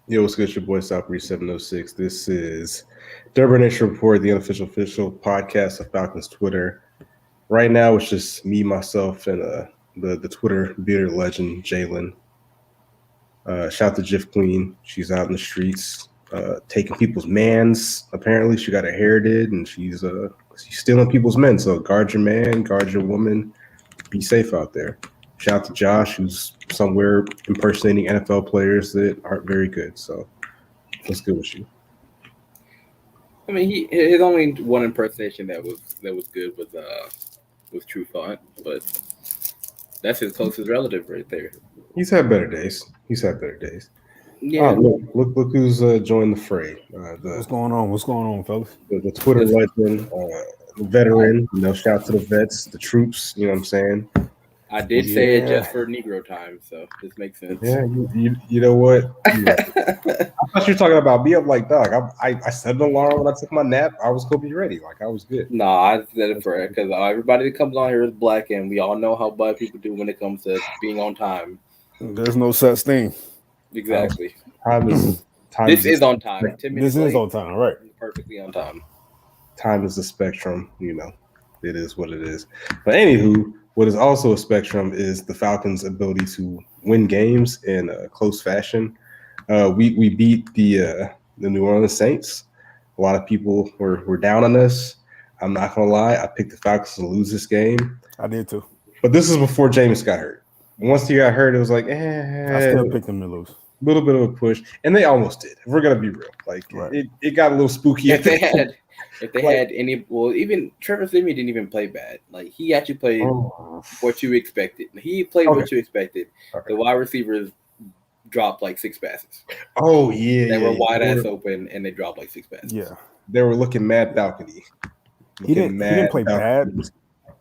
Yo, what's good? Your boy Southbreeze 706. This is Dbnr Report, the unofficial official podcast of Falcons Twitter. Right now, it's just me, myself, and the Twitter bearded legend Jalen. Shout out to Jiff Queen. She's out in the streets, taking people's mans. Apparently, she got her hair did, and she's stealing people's men. So guard your man, guard your woman. Be safe out there. Shout out to Josh, who's somewhere impersonating NFL players that aren't very good. So, what's good with you? I mean, his only one impersonation that was good was True Font, but that's his closest relative right there. He's had better days. He's had better days. Yeah, Look who's joined the fray. What's going on? What's going on, fellas? The Twitter legend, the veteran. Shout out to the vets, the troops. You know what I'm saying? I did say it just for Negro time, so this makes sense. Yeah, you know what? Yeah. I thought you were talking about me. I'm like, dog. I set an alarm when I took my nap. I was gonna be ready. Like I was good. No, I said it for because everybody that comes on here is black, and we all know how bad people do when it comes to being on time. There's no such thing. Exactly. Time is This is on time. 10 minutes This is late, on time, right? perfectly on time. Time is a spectrum. It is what it is. But anywho, what is also a spectrum is the Falcons' ability to win games in a close fashion. We beat the New Orleans Saints. A lot of people were down on us. I'm not gonna lie. I picked the Falcons to lose this game. I did too. But this is before Jameis got hurt. Once he got hurt, it was like, I still picked them to lose. A little bit of a push, and they almost did. If we're gonna be real, it got a little spooky. If they had any, well, even Trevor Siemian didn't even play bad. Like he actually played what you expected. He played what you expected. Okay. The wide receivers dropped like 6 passes. Oh yeah, they were wide ass open, and they dropped like 6 passes. Yeah, they were looking mad balcony. He didn't play bad.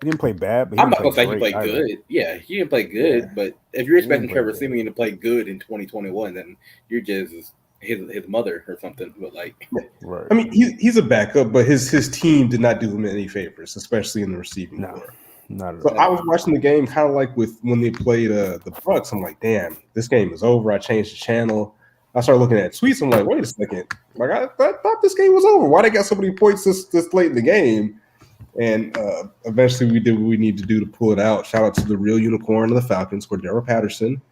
He didn't play bad, but I'm not gonna say he played good. Yeah, he didn't play good. Yeah. But if you're expecting Trevor Siemian to play good in 2021, then you're just his mother or something. But like, right. I mean, he's a backup, but his team did not do him any favors, especially in the receiving core. Not so I was watching the game kind of like with when they played the Bucs. I'm like, damn, this game is over. I changed the channel. I started looking at tweets. I'm like, wait a second. Like I thought this game was over. Why they got so many points this late in the game? And eventually we did what we need to do to pull it out. Shout out to the real unicorn of the Falcons, Cordero Patterson,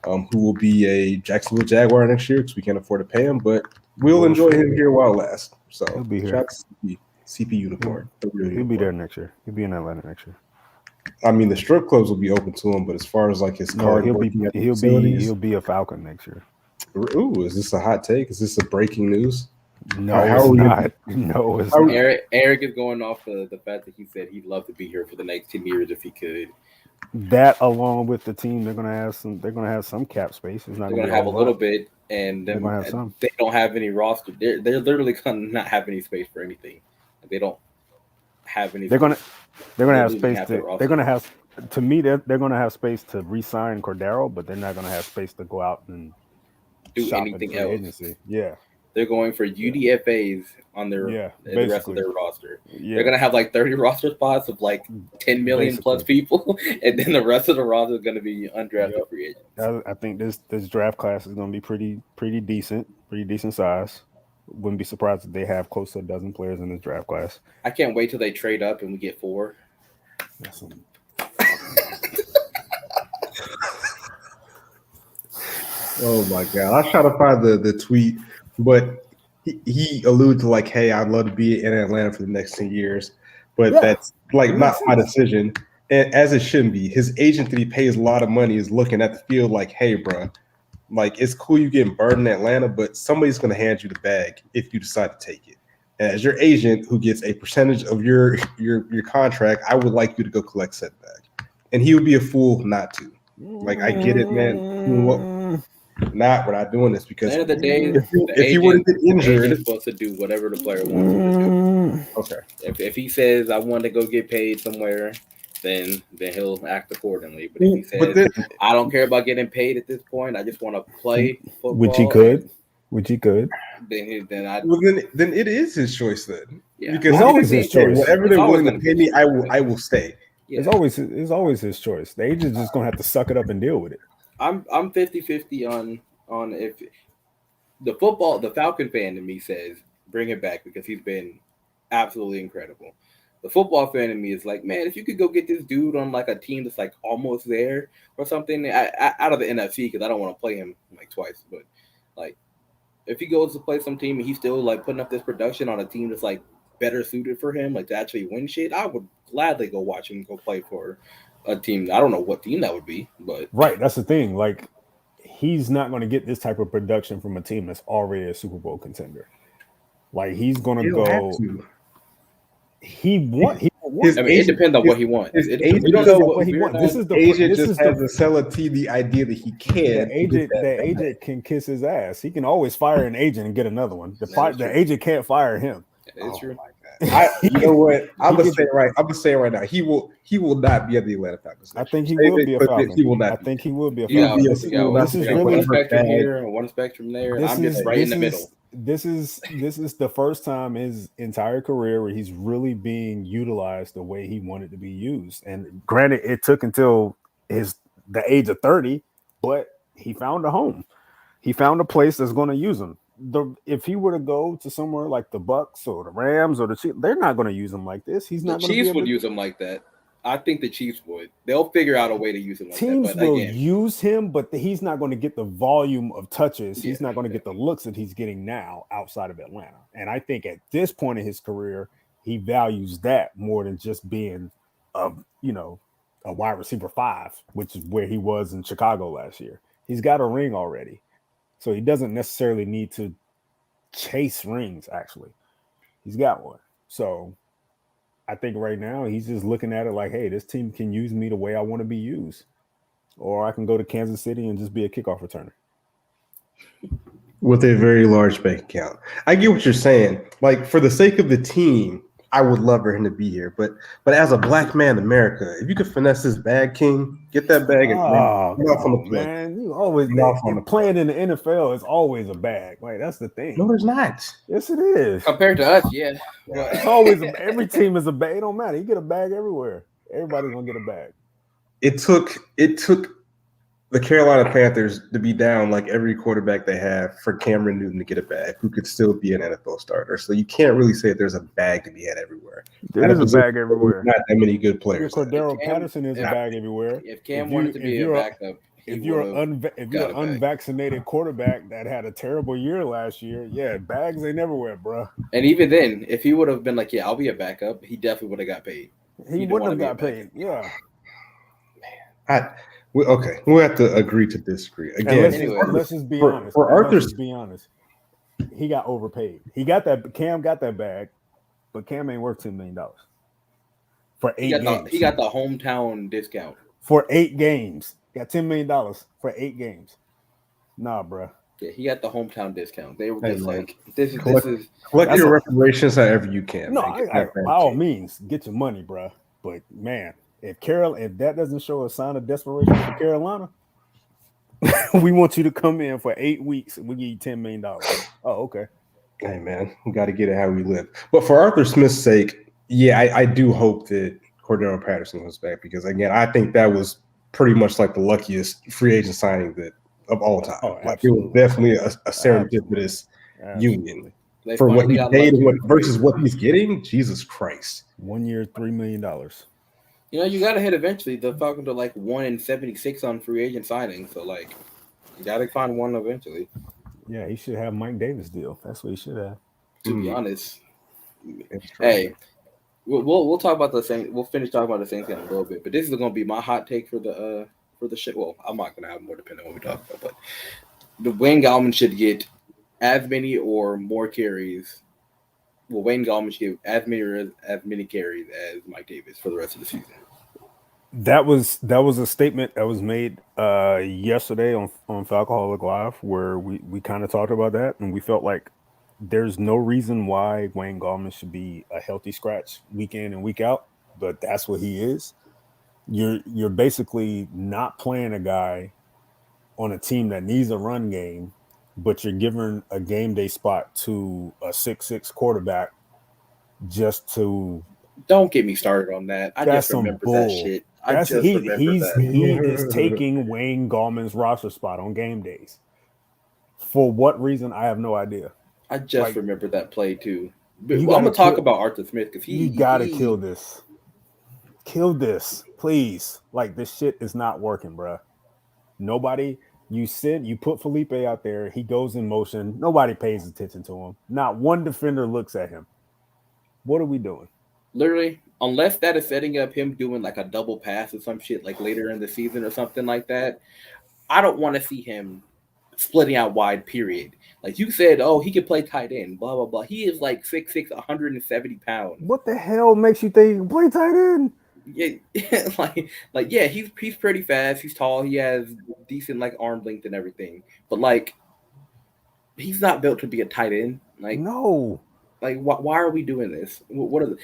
who will be a Jacksonville Jaguar next year because we can't afford to pay him, but we'll enjoy him here while it lasts. So he'll be here. Shout out to CP Unicorn. He'll be there next year. He'll be in Atlanta next year. I mean, the strip clubs will be open to him, but as far as like his card, he'll be a Falcon next year. Ooh, is this a hot take? Is this a breaking news? No, it's not. No, it's not. Eric is going off the fact that he said he'd love to be here for the next 10 years if he could. That along with the team, they're gonna have some cap space. It's not they're gonna have a little bit, and they're gonna have some. They don't have any roster. They're literally gonna not have any space for anything. They don't have any. They're gonna have space they're gonna have. To me, they're gonna have space to re-sign Cordero, but they're not gonna have space to go out and do anything else. Agency. Yeah. They're going for UDFAs on the rest of their roster. Yeah. They're gonna have like 30 roster spots of like 10 million plus people, and then the rest of the roster is gonna be undrafted free agents. I think this draft class is gonna be pretty decent size. Wouldn't be surprised if they have close to a dozen players in this draft class. I can't wait till they trade up and we get 4. Oh my god! I try to find the tweet, but he alluded to like, "Hey, I'd love to be in Atlanta for the next 10 years," but that's like not my decision, and as it shouldn't be. His agent that he pays a lot of money is looking at the field like, "Hey, bro, like it's cool you getting burned in Atlanta, but somebody's going to hand you the bag if you decide to take it. And as your agent who gets a percentage of your contract, I would like you to go collect said bag." And he would be a fool not to. Like, I get it, man. We're not doing this because at the end of the day, if you were to get injured, he's supposed to do whatever the player wants him to do. Okay. If he says I want to go get paid somewhere, then he'll act accordingly. But if he says I don't care about getting paid at this point, I just want to play football, which he could. Then it is his choice then. Yeah. Because it's always his choice. Whatever they're willing to pay me, I will stay. Yeah. It's always his choice. The agent's just gonna have to suck it up and deal with it. I'm 50-50 on if The Falcon fan in me says bring him back because he's been absolutely incredible. The football fan in me is like, man, if you could go get this dude on like a team that's like almost there or something out of the NFC, because I don't want to play him like twice, but like if he goes to play some team and he's still like putting up this production on a team that's like better suited for him, like to actually win shit, I would gladly go watch him go play for a team. I don't know what team that would be, but right, that's the thing. Like, he's not going to get this type of production from a team that's already a Super Bowl contender. Like, he's going to go. He want. it depends on what he wants. We don't know what he wants. This is the agent just has to sell a team the idea that he can. The agent can kiss his ass. He can always fire an agent and get another one. The agent can't fire him. It's true. You know what? I'm gonna say right now. He will not be at the Atlanta Falcons. I think he will be a Falcon. He will not. I think he will be a Falcon. This is really one spectrum here and one spectrum there. I'm just right in the middle. This is the first time in his entire career where he's really being utilized the way he wanted to be used. And granted, it took until the age of 30, but he found a home. He found a place that's going to use him. If he were to go to somewhere like the Bucks or the Rams or the Chiefs, they're not going to use him like this. He's not. The Chiefs would use him like that. I think the Chiefs would. They'll figure out a way to use him like Teams that. Teams will use him, but he's not going to get the volume of touches. He's not going to get the looks that he's getting now outside of Atlanta. And I think at this point in his career, he values that more than just being, a wide receiver 5, which is where he was in Chicago last year. He's got a ring already, so he doesn't necessarily need to chase rings. Actually, he's got one. So I think right now he's just looking at it like, hey, this team can use me the way I want to be used. Or I can go to Kansas City and just be a kickoff returner. With a very large bank account. I get what you're saying. Like, for the sake of the team, I would love for him to be here. But as a black man in America, if you could finesse this bag, King, get that bag and off on the play. Man, you always playing in the NFL is always a bag. Like, that's the thing. No, there's not. Yes, it is. Compared to us, yeah. It's always every team is a bag. It don't matter. You get a bag everywhere. Everybody's gonna get a bag. It took the Carolina Panthers to be down like every quarterback they have for Cameron Newton to get a bag, who could still be an NFL starter. So you can't really say there's a bag to be had everywhere. There's a bag everywhere. Not that many good players. Cordero Patterson is a bag everywhere. If Cam wanted to be a backup, if you're an unvaccinated quarterback that had a terrible year last year, yeah, bags ain't everywhere, bro. And even then, if he would have been like, yeah, I'll be a backup, he definitely would have got paid. He wouldn't have got paid. Yeah. Okay, we'll have to agree to disagree. Again, let's just be honest. For Arthur, let's be honest. He got overpaid. Cam got that bag, but Cam ain't worth $10 million for 8 games. He got the hometown discount for 8 games. Got $10 million for 8 games. Nah, bro. Yeah, he got the hometown discount. They were just like, this is collect your reparations however you can. No, by all means, get your money, bro. But man, if that doesn't show a sign of desperation for Carolina, we want you to come in for 8 weeks and we give you $10 million. Oh, okay. Hey man, we got to get it how we live. But for Arthur Smith's sake, yeah, I do hope that Cordero Patterson comes back, because again, I think that was pretty much like the luckiest free agent signing of all time. Oh, like, it was definitely a serendipitous union for what he paid versus what he's getting. Jesus Christ! 1 year, $3 million. You know, you got to hit eventually. The Falcons are like 1-76 on free agent signing, so like, you got to find one eventually. Yeah, he should have Mike Davis deal. That's what he should have. To be honest, hey, we'll talk about the Saints. We'll finish talking about the Saints in a little bit, but this is going to be my hot take for the shit. Well, I'm not going to have more depending on what we talk about, but the Wayne Gallman should get as many or more carries. Well, Wayne Gallman should get as many carries as Mike Davis for the rest of the season. That was a statement that was made yesterday on Falcoholic Live, where we kind of talked about that, and we felt like there's no reason why Wayne Gallman should be a healthy scratch week in and week out, but that's what he is. You're basically not playing a guy on a team that needs a run game, but you're giving a game day spot to a 6'6" quarterback just to. Don't get me started on that. I just remember that shit. He is taking Wayne Gallman's roster spot on game days. For what reason? I have no idea. I just remember that play too. But I'm gonna talk about Arthur Smith because you gotta kill this. Kill this, please. Like, this shit is not working, bro. Nobody. You put Felipe out there. He goes in motion. Nobody pays attention to him. Not one defender looks at him. What are we doing? Literally, unless that is setting up him doing like a double pass or some shit like later in the season or something like that, I don't want to see him splitting out wide, period. Like you said, oh, he can play tight end, blah, blah, blah. He is like 6'6", 170 pounds. What the hell makes you think he can play tight end? Yeah, like yeah, he's pretty fast. He's tall. He has decent like arm length and everything. But like, he's not built to be a tight end. Like no. Like why are we doing this? What are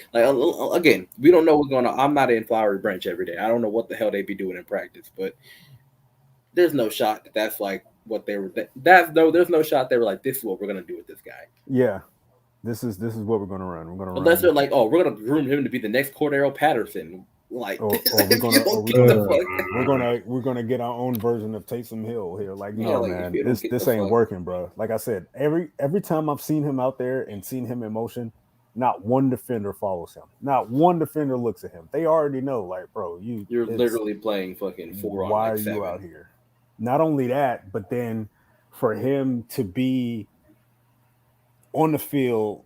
again? We don't know what's going on. I'm not in Flowery Branch every day. I don't know what the hell they be doing in practice, but there's no shot that's like what they were. There's no shot they were like, this is what we're gonna do with this guy. Yeah. This is what we're gonna run. We're gonna unless they're like, oh, we're gonna groom him to be the next Cordero Patterson. Like, we're gonna get our own version of Taysom Hill here. Like, no, like, man, this ain't working, bro. Like I said, every time I've seen him out there and seen him in motion, not one defender follows him. Not one defender looks at him. They already know, like, bro, you're literally playing fucking 4 on. Why like are 7. you out here? Not only that, but then for him to be on the field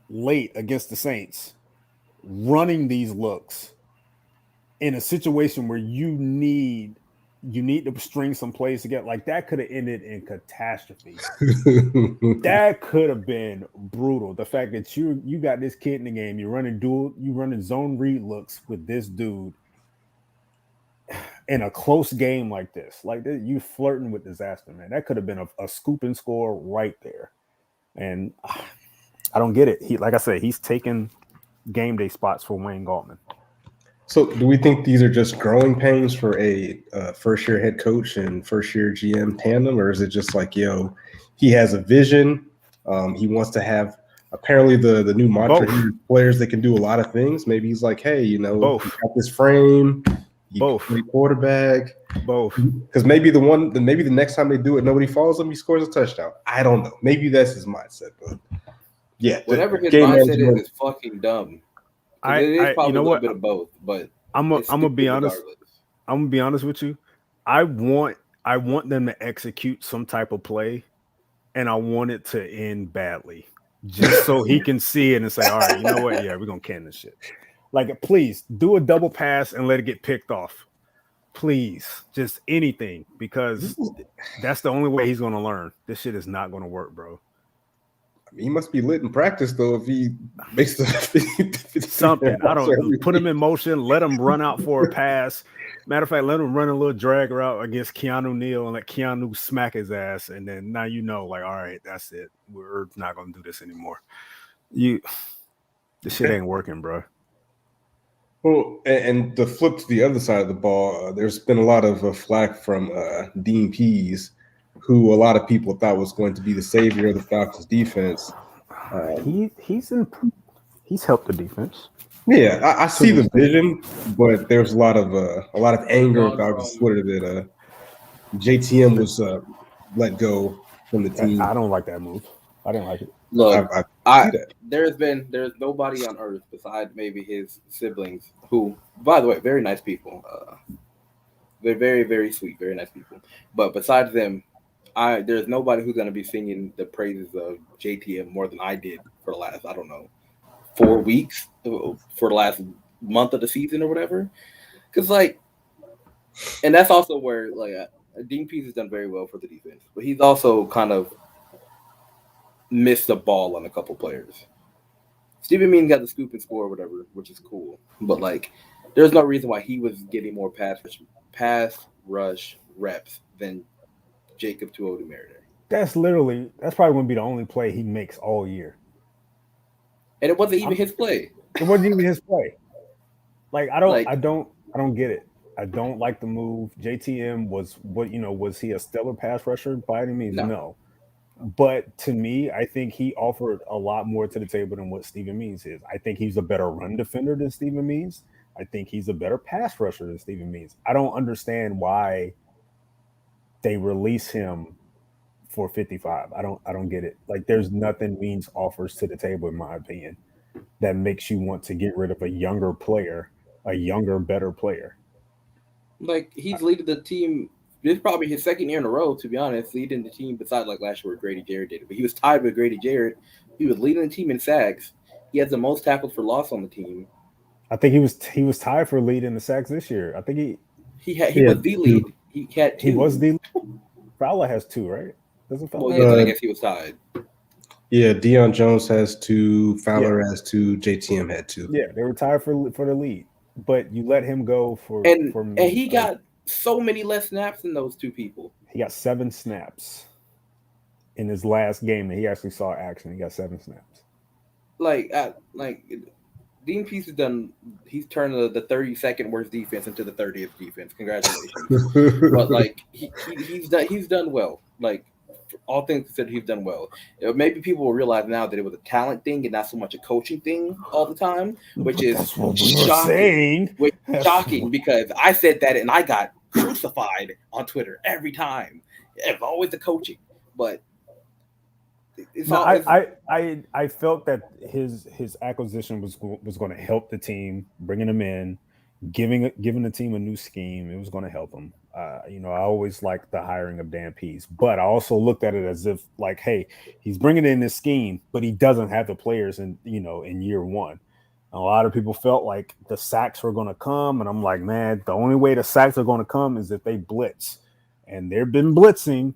late against the Saints, running these looks in a situation where you need to string some plays together, like that could have ended in catastrophe. That could have been brutal. The fact that you got this kid in the game, you're running zone read looks with this dude in a close game like this, you flirting with disaster, man. That could have been a scoop and score right there. And I don't get it. He's taking game day spots for Wayne Gallman. So do we think these are just growing pains for a first-year head coach and first-year GM tandem, or is it just like, he has a vision, he wants to have apparently the new mantra here, players that can do a lot of things. Maybe he's like, hey, you got this frame, you play quarterback. Both. Because maybe the next time they do it, nobody follows him, he scores a touchdown. I don't know. Maybe that's his mindset, but yeah. Whatever his mindset is fucking dumb. It is probably a little bit of both, but I'm gonna be honest. I'm gonna be honest with you. I want them to execute some type of play, and I want it to end badly, just so he can see it and say, "All right, you know what? Yeah, we're gonna can this shit." Like, please do a double pass and let it get picked off. Please, just anything, because that's the only way he's gonna learn. This shit is not gonna work, bro. He must be lit in practice, though, if he makes something. I don't put him in motion, let him run out for a pass. Matter of fact, let him run a little drag route against Keanu Neal and let Keanu smack his ass. And then now all right, that's it. We're not going to do this anymore. This shit ain't working, bro. Well, and the flip to the other side of the ball, there's been a lot of flack from Dean Pease, who a lot of people thought was going to be the savior of the Falcons defense. He's helped the defense. Yeah, I see the vision, but there's a lot of anger about Twitter that JTM was let go from the team. I don't like that move. I didn't like it. Look, there's nobody on earth besides maybe his siblings who, by the way, very nice people. They're very, very sweet, very nice people. But besides them, there's nobody who's going to be singing the praises of JTM more than I did for the last, 4 weeks, for the last month of the season or whatever. Because, and that's also where, Dean Pease has done very well for the defense. But he's also kind of missed the ball on a couple players. Stephen Means got the scoop and score or whatever, which is cool. But, there's no reason why he was getting more pass rush reps than Jacob Dbnr. That's probably going to be the only play he makes all year. And it wasn't even his play. It wasn't even his play. I don't get it. I don't like the move. JTM was he a stellar pass rusher by any means? No. But to me, I think he offered a lot more to the table than what Stephen Means is. I think he's a better run defender than Stephen Means. I think he's a better pass rusher than Stephen Means. I don't understand why they release him for 55. I don't get it. Like, there's nothing Means offers to the table, in my opinion, that makes you want to get rid of a younger player, a younger, better player. Like, he's leading the team. This is probably his second year in a row, to be honest, leading the team. Besides, like last year where Grady Jarrett did it, but he was tied with Grady Jarrett. He was leading the team in sacks. He has the most tackles for loss on the team. I think he was tied for lead in the sacks this year. I think he was the lead. He had 2. He was the Fowler has 2, right? Doesn't Fowler? Well, yeah, I guess he was tied. Yeah, Deion Jones has 2, Fowler has 2, JTM had 2. Yeah, they were tied for the lead, but you let him go and he got so many less snaps than those 2 people. He got 7 snaps in his last game that he actually saw action. He got 7 snaps. Like Dean Pease he's turned the 32nd worst defense into the 30th defense. Congratulations. But like he's done well. Like, all things considered, he's done well. Maybe people will realize now that it was a talent thing and not so much a coaching thing all the time, which is shocking. Shocking because I said that and I got crucified on Twitter every time. It's always the coaching, but I felt that his acquisition was going to help the team, bringing him in, giving the team a new scheme. It was going to help them. I always liked the hiring of Dan Pease, but I also looked at it as if, like, hey, he's bringing in this scheme, but he doesn't have the players in year one. A lot of people felt like the sacks were going to come, and I'm like, man, the only way the sacks are going to come is if they blitz, and they've been blitzing,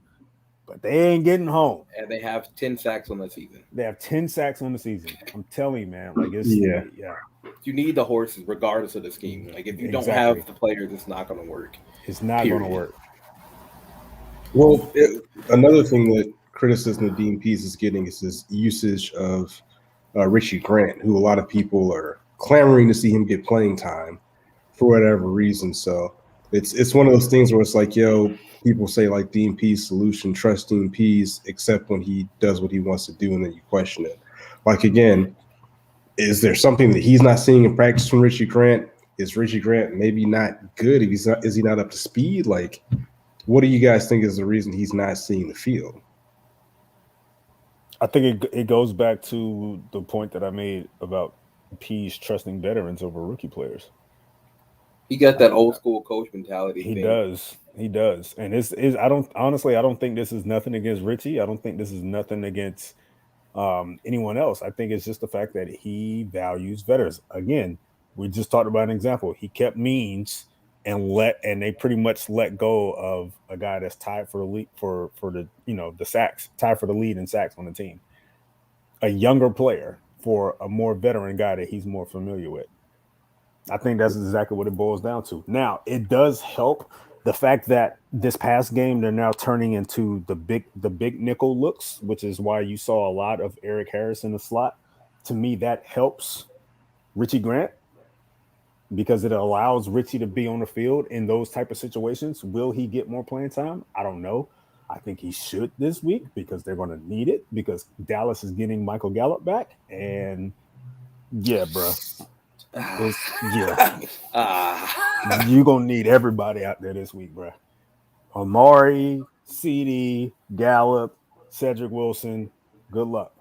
but they ain't getting home. And they have 10 sacks on the season. They have 10 sacks on the season. I'm telling you, man, like it's yeah. You need the horses regardless of the scheme. Like, if you don't have the players, it's not going to work. It's not going to work. Well, another thing that criticism of Dean Pease is getting is his usage of Richie Grant, who a lot of people are clamoring to see him get playing time for whatever reason. So it's one of those things where it's like, people say like Dean Pease solution, trust Dean Pease, except when he does what he wants to do, and then you question it. Like, again, is there something that he's not seeing in practice from Richie Grant? Is Richie Grant maybe not good? Is he not up to speed? Like, what do you guys think is the reason he's not seeing the field? I think it goes back to the point that I made about Pease trusting veterans over rookie players. He got that old school coach mentality. He does, and I don't think this is nothing against Richie. I don't think this is nothing against anyone else. I think it's just the fact that he values veterans. Again, we just talked about an example. He kept Means and they pretty much let go of a guy that's tied for the lead for the sacks, tied for the lead in sacks on the team. A younger player for a more veteran guy that he's more familiar with. I think that's exactly what it boils down to. Now, it does help the fact that this past game they're now turning into the big nickel looks, which is why you saw a lot of Eric Harris in the slot. To me, that helps Richie Grant because it allows Richie to be on the field in those type of situations. Will he get more playing time? I don't know. I think he should this week because they're going to need it because Dallas is getting Michael Gallup back. And yeah, bro. You're going to need everybody out there this week, bro. Amari, CD, Gallup, Cedric Wilson, good luck.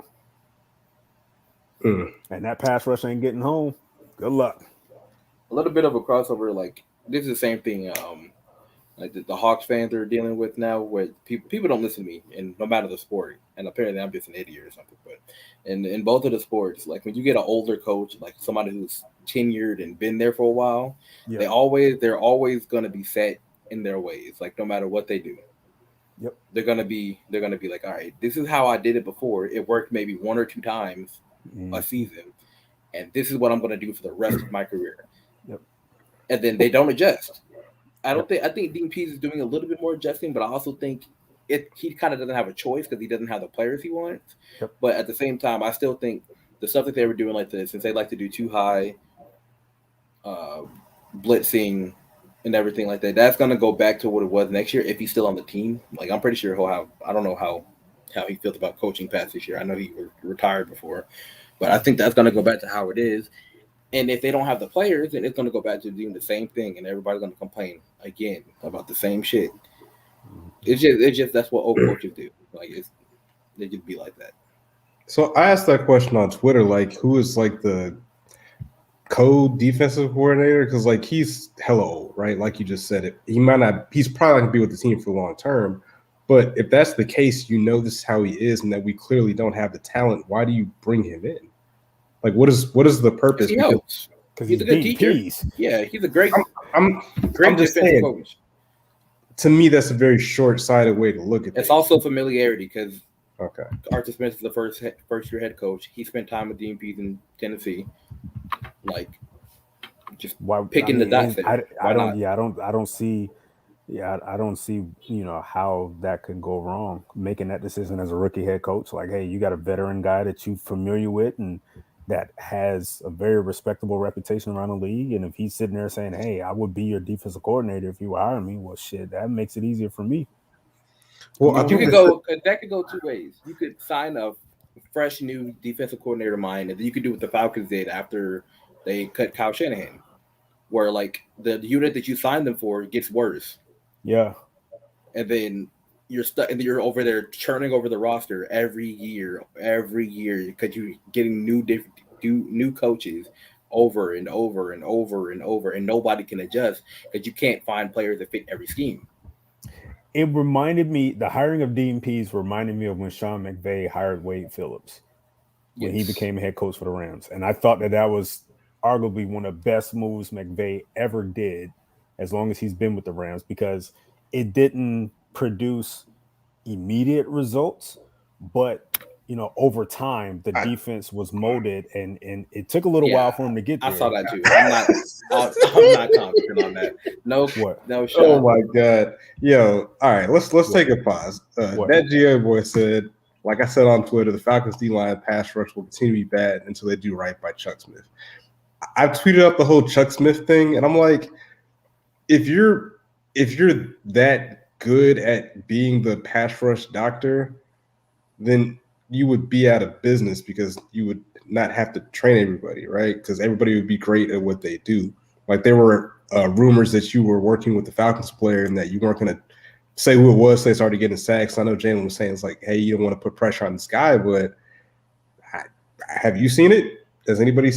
And that pass rush ain't getting home. Good luck. A little bit of a crossover, like this is the same thing like the Hawks fans are dealing with now, where people don't listen to me, and no matter the sport, and apparently I'm just an idiot or something. But in both of the sports, like when you get an older coach, like somebody who's tenured and been there for a while, they're always going to be set in their ways. Like no matter what they do, they're gonna be like, all right, this is how I did it before. It worked maybe 1 or 2 times a season, and this is what I'm going to do for the rest of my career. And then they don't adjust. I think Dean Pease is doing a little bit more adjusting, but I also think he kind of doesn't have a choice because he doesn't have the players he wants. But at the same time, I still think the stuff that they were doing like this, since they like to do too high blitzing and everything like that, that's going to go back to what it was next year if he's still on the team. Like I'm pretty sure he'll have. I don't know how he feels about coaching past this year. I know he retired before, but I think that's going to go back to how it is. And if they don't have the players, then it's going to go back to doing the same thing, and everybody's going to complain again about the same shit. It's just that's what old coaches do. Like they just be like that. So I asked that question on Twitter, like, who is like the co-defensive coordinator? Because like he's hella old, right? Like you just said it. He's probably not gonna be with the team for long term. But if that's the case, this is how he is, and that we clearly don't have the talent. Why do you bring him in? Like, what is the purpose? He helps. Because he's a good teacher. Yeah, he's a great just saying, coach. To me, that's a very short-sighted way to look at it. It's also familiarity because Arthur Smith is the first-year head coach. He spent time with DMPs in Tennessee. Like, just picking the dots there. I don't see how that could go wrong. Making that decision as a rookie head coach, like, hey, you got a veteran guy that you're familiar with and that has a very respectable reputation around the league. And if he's sitting there saying, hey, I would be your defensive coordinator if you hire me, well, shit, that makes it easier for me. Well, that could go two ways. You could sign a fresh new defensive coordinator mind, and then you could do what the Falcons did after they cut Kyle Shanahan, where like the unit that you signed them for gets worse. Yeah. And then you're stuck, and you're over there churning over the roster every year, because you're getting new coaches over and over and over and over, and nobody can adjust because you can't find players that fit every scheme. It reminded me, the hiring of DMPs reminded me of when Sean McVay hired Wade Phillips when he became head coach for the Rams. And I thought that was arguably one of the best moves McVay ever did, as long as he's been with the Rams, because it didn't produce immediate results, but over time the defense was molded, and it took a little while for him to get there. I saw that too. I'm not confident on that. No shot. Oh my god. Yo, all right, let's take a pause. That GA boy said, like I said on Twitter, the Falcons D-line pass rush will continue to be bad until they do right by Chuck Smith. I've tweeted out the whole Chuck Smith thing, and I'm like, if you're that good at being the pass rush doctor, then you would be out of business because you would not have to train everybody, right? Because everybody would be great at what they do. Like there were rumors that you were working with the Falcons player and that you weren't going to say who it was. So they started getting sacks. I know Jalen was saying it's like, hey, you don't want to put pressure on this guy, but have you seen it? Has anybody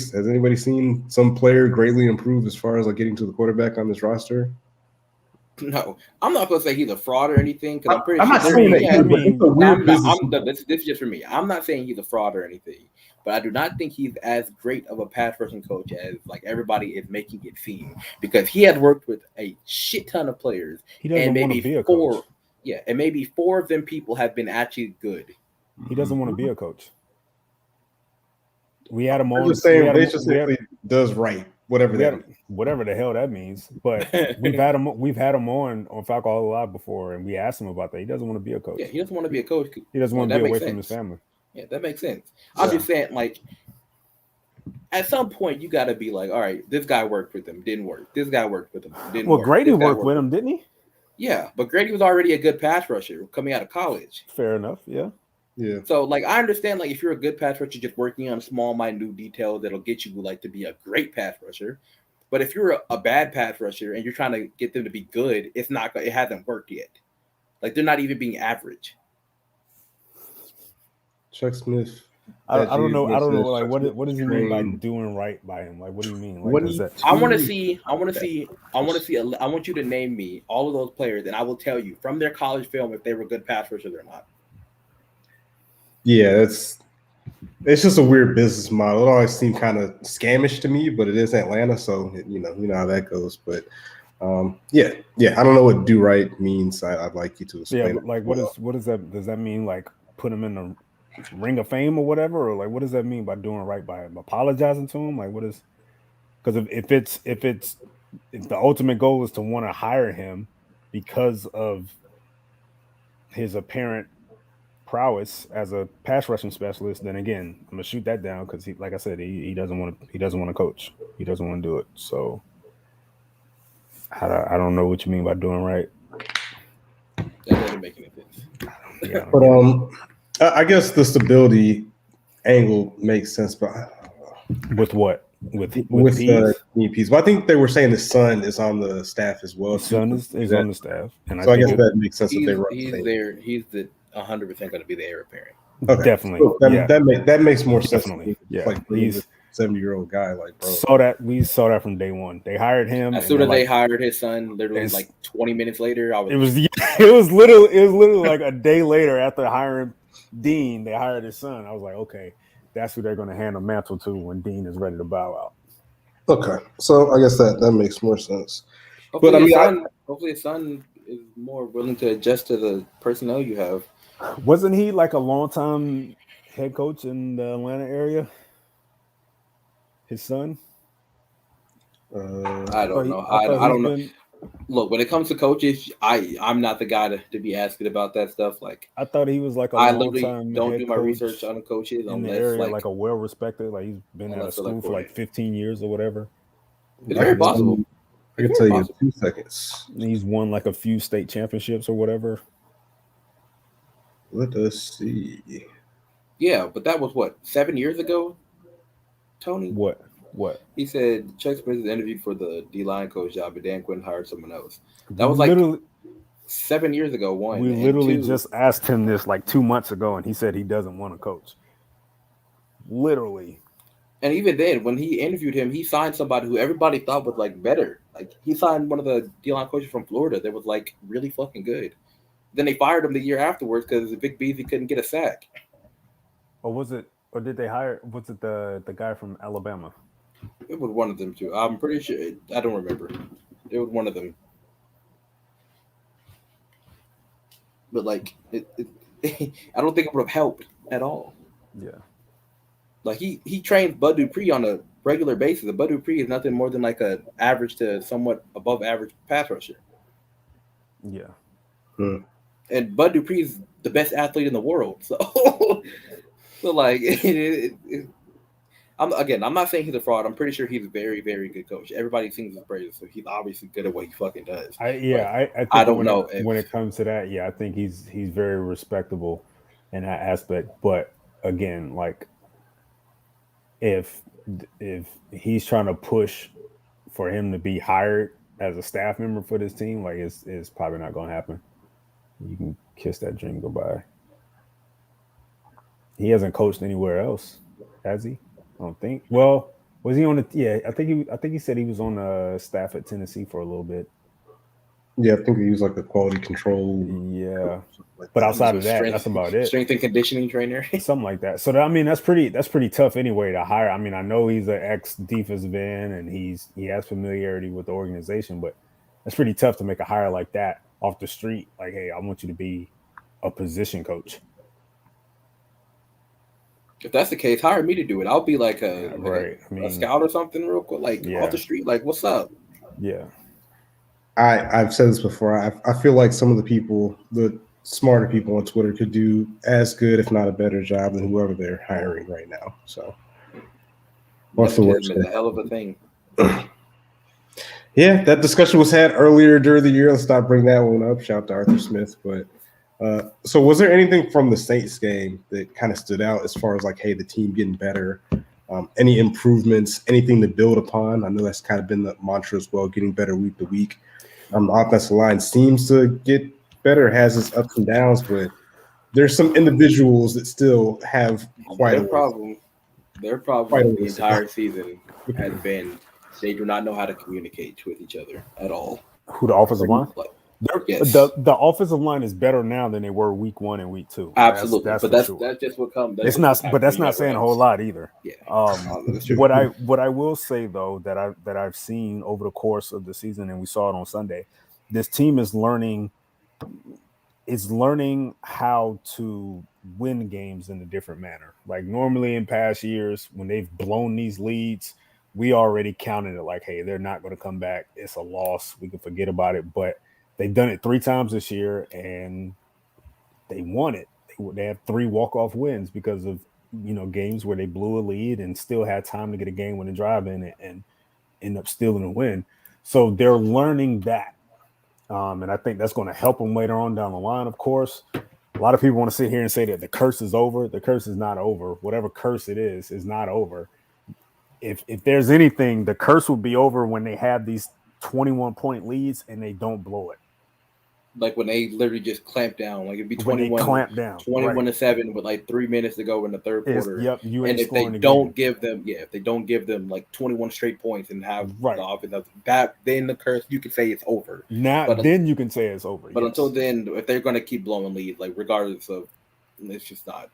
seen some player greatly improve as far as like getting to the quarterback on this roster? No, I'm not going to say he's a fraud or anything because I'm pretty sure. I'm not saying that. It's a weird business. This is just for me. I'm not saying he's a fraud or anything, but I do not think he's as great of a pass rushing coach as like everybody is making it seem, because he has worked with a shit ton of players. He doesn't want to be a coach. Yeah, and maybe 4 of them people have been actually good. He doesn't want to be a coach. We had him on. I'm just saying, they just simply does right. Whatever the hell that means, but we've had him on Falco Live before, and we asked him about that. He doesn't want to be a coach. Yeah, he doesn't want to be a coach. He doesn't want to be away from his family. Yeah, that makes sense. I'm just saying, like, at some point you got to be like, all right, this guy worked with him, didn't work. This guy worked with him, didn't work. Well, Grady worked with him, didn't he? Yeah, but Grady was already a good pass rusher coming out of college. Fair enough. Yeah. Yeah. So, like, I understand, like, if you're a good pass rusher, just working on small, minute details that'll get you, like, to be a great pass rusher. But if you're a bad pass rusher and you're trying to get them to be good, it hasn't worked yet. Like, they're not even being average. Chuck Smith. I don't know. Like, what does he mean by doing right by him? Like, what do you mean? Like, what is that? I want you to name me all of those players, and I will tell you from their college film if they were good pass rushers or not. Yeah, it's just a weird business model. It always seemed kind of scamish to me, but it is Atlanta, so you know how that goes. But yeah, I don't know what do right means. I'd like you to explain. Yeah, like what is that? Does that mean like put him in the Ring of Fame or whatever, or like what does that mean by doing right by him? Apologizing to him? Like what is? Because if the ultimate goal is to want to hire him because of his apparent prowess as a pass rushing specialist, then again, I'm gonna shoot that down because like I said, he doesn't want to coach. He doesn't want to do it. So I don't know what you mean by doing right. That doesn't make any sense. Yeah. But I guess the stability angle makes sense, but with what? With the EPs. But I think they were saying the son is on the staff as well. The son is on the staff, and so I guess that makes sense. He's 100% going to be the heir apparent. Okay. Definitely. So that makes more sense. Definitely. Yeah. Like he's 70-year-old guy. Like, bro. We saw that from day one. They hired him. As soon as they hired his son, literally like 20 minutes later, it was literally like a day later after hiring Dean, they hired his son. I was like, okay, that's who they're going to hand the mantle to when Dean is ready to bow out. Okay, so I guess that makes more sense. Hopefully hopefully his son is more willing to adjust to the personnel you have. Wasn't he like a long-time head coach in the Atlanta area? His son? I don't know. I don't know. Look, when it comes to coaches, I'm not the guy to be asking about that stuff. Like, I thought he was like I literally don't do my research on the coaches in the area, like a well-respected. Like he's been at a school for like 15 years or whatever. It's very possible. I can tell you in 2 seconds. He's won like a few state championships or whatever. Let us see. Yeah, but that was what, 7 years ago, Tony? What? He said Chuck Smith is interviewed for the D-line coach job, but Dan Quinn hired someone else. That was like 7 years ago. We literally just asked him this like 2 months ago, and he said he doesn't want to coach. Literally. And even then, when he interviewed him, he signed somebody who everybody thought was like better. Like he signed one of the D-line coaches from Florida that was like really fucking good. Then they fired him the year afterwards because Vic Beasley couldn't get a sack. Or did they hire? Was it the guy from Alabama? It was one of them too. I'm pretty sure. I don't remember. It was one of them. But like, I don't think it would have helped at all. Yeah. Like he trains Bud Dupree on a regular basis. And Bud Dupree is nothing more than like a average to somewhat above average pass rusher. Yeah. And Bud Dupree is the best athlete in the world. So like, I'm not saying he's a fraud. I'm pretty sure he's a very, very good coach. Everybody sings his praises, so he's obviously good at what he fucking does. I don't know when it comes to that. Yeah, I think he's very respectable in that aspect. But again, like if he's trying to push for him to be hired as a staff member for this team, like it's probably not going to happen. You can kiss that dream goodbye. He hasn't coached anywhere else, has he? I don't think. Well, was he on the? Yeah, I think he said he was on the staff at Tennessee for a little bit. Yeah, I think he was like a quality control. Yeah, but outside of that, that's about it. Strength and conditioning trainer, something like that. So that's pretty tough anyway to hire. I mean, I know he's an ex defensive end and he has familiarity with the organization, but that's pretty tough to make a hire like that off the street. Like, hey, I want you to be a position coach. If that's the case, hire me to do it. I'll be like a scout or something real quick, like off the street. Like, what's up? Yeah. I've said this before. I feel like some of the people, the smarter people on Twitter, could do as good, if not a better job than whoever they're hiring right now. So, what's the worst? It's a hell of a thing. Yeah, that discussion was had earlier during the year. Let's not bring that one up. Shout out to Arthur Smith. But so was there anything from the Saints game that kind of stood out as far as like, hey, the team getting better? Any improvements, anything to build upon? I know that's kind of been the mantra as well, getting better week to week. The offensive line seems to get better, has its ups and downs, but there's some individuals that still have quite a problem. Their problem the entire season has been they do not know how to communicate with each other at all. Who, the offensive line? Yes. The offensive line is better now than they were week 1 and week 2. Absolutely, that's just what comes. It's not, but that's not saying a whole lot either. Yeah. What I will say though that I've seen over the course of the season, and we saw it on Sunday, this team is learning how to win games in a different manner. Like normally in past years, when they've blown these leads, we already counted it like, hey, they're not going to come back. It's a loss. We can forget about it. But they've done it 3 times this year, and they won it. They have 3 walk-off wins because of games where they blew a lead and still had time to get a game-winning drive in it and end up stealing a win. So they're learning that, and I think that's going to help them later on down the line. Of course, a lot of people want to sit here and say that the curse is over. The curse is not over. Whatever curse it is not over. If there's anything, the curse will be over when they have these 21-point leads and they don't blow it. Like when they literally just clamp down, like it'd be 21-7 with like 3 minutes to go in the third quarter. Yep, and if they don't give them, if they don't give them like 21 straight points and have the offense that, then the curse, you can say it's over. Then you can say it's over. But until then, if they're going to keep blowing leads, like regardless of, it's just not.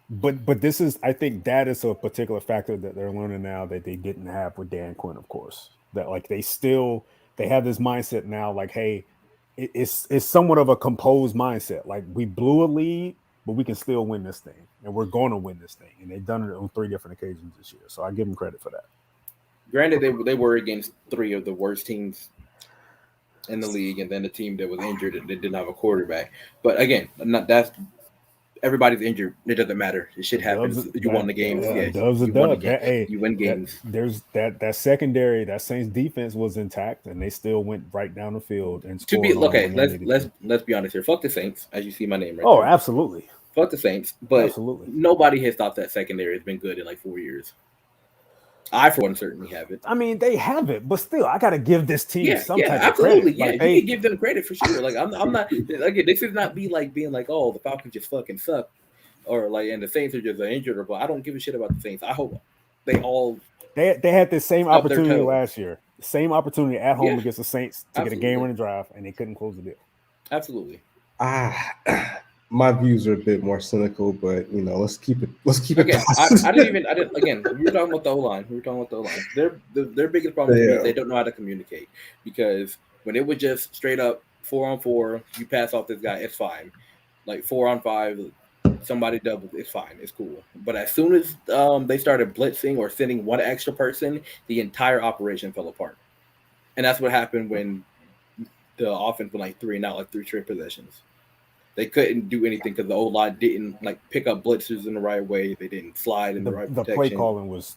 But this is, I think that is a particular factor that they're learning now that they didn't have with Dan Quinn, of course. That like they have this mindset now, like, hey, it's somewhat of a composed mindset. Like we blew a lead, but we can still win this thing, and we're going to win this thing. And they've done it on 3 different occasions this year, so I give them credit for that. Granted, they were against 3 of the worst teams in the league, and then the team that was injured and they didn't have a quarterback. But again, everybody's injured. It doesn't matter. It shit happens. You won the games. You win games. There's that secondary. That Saints defense was intact, and they still went right down the field and scored. Let's be honest here. Fuck the Saints, as you see my name right there. Oh, absolutely. Fuck the Saints, but nobody has thought that secondary has been good in like 4 years. I, for one, certainly have it. I mean, they have it, but still, I got to give this team some type of credit. Yeah, like, you can give them credit for sure. Like, I'm not. Again, this is not being like, oh, the Falcons just fucking suck, or like, and the Saints are just injured. But I don't give a shit about the Saints. I hope they had the same opportunity last year, the same opportunity at home against the Saints to get a game-winning drive, and they couldn't close the deal. Absolutely. My views are a bit more cynical, but let's keep it. Again, I didn't. Again, we were talking about the O-line. Their biggest problem is they don't know how to communicate, because when it was just straight up 4-on-4, you pass off this guy, it's fine. Like 4-on-5, somebody doubles, it's fine, it's cool. But as soon as they started blitzing or sending one extra person, the entire operation fell apart. And that's what happened when the offense went like 3 and out, like 3 straight possessions. They couldn't do anything because the O-line didn't like pick up blitzers in the right way. They didn't slide in the right protection. The play calling was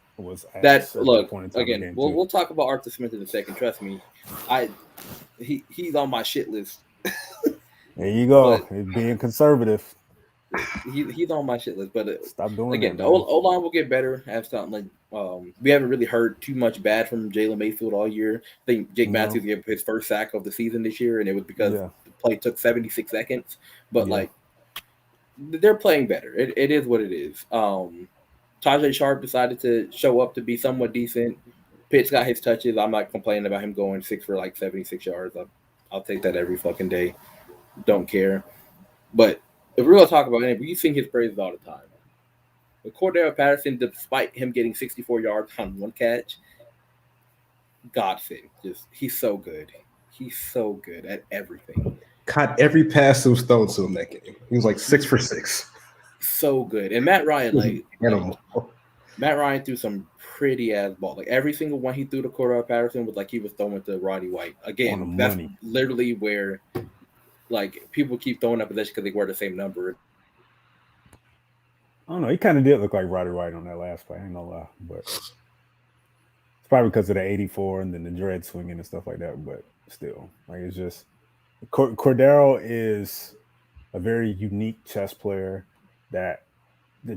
that. Look, again, we'll talk about Arthur Smith in a second. Trust me, he's on my shit list. There you go. He's being conservative. He's on my shit list, but stop doing again, that, the O-line will get better. As something like we haven't really heard too much bad from Jalen Mayfield all year. I think Jake Matthews gave his first sack of the season this year, and it was because the play took 76 seconds. But like, they're playing better. It is what it is. Tajay Sharp decided to show up to be somewhat decent. Pitts got his touches. I'm not complaining about him going 6 for like 76 yards. I'll take that every fucking day. Don't care. But if we're going to talk about it, we sing his praises all the time. But Cordero Patterson, despite him getting 64 yards on 1 catch, godsend. He's so good. He's so good at everything. Caught every pass that was thrown to him that game. He was like 6 for 6. So good. And Matt Ryan, Matt Ryan threw some pretty ass ball. Like every single one he threw to Cordero Patterson was like he was throwing to Roddy White. Again, that's literally where like people keep throwing up possession because they wear the same number. I don't know. He kind of did look like Roddy White on that last play. I ain't gonna lie, but it's probably because of the 84 and then the dread swinging and stuff like that. But still, like it's just Cordero is a very unique chess player. That,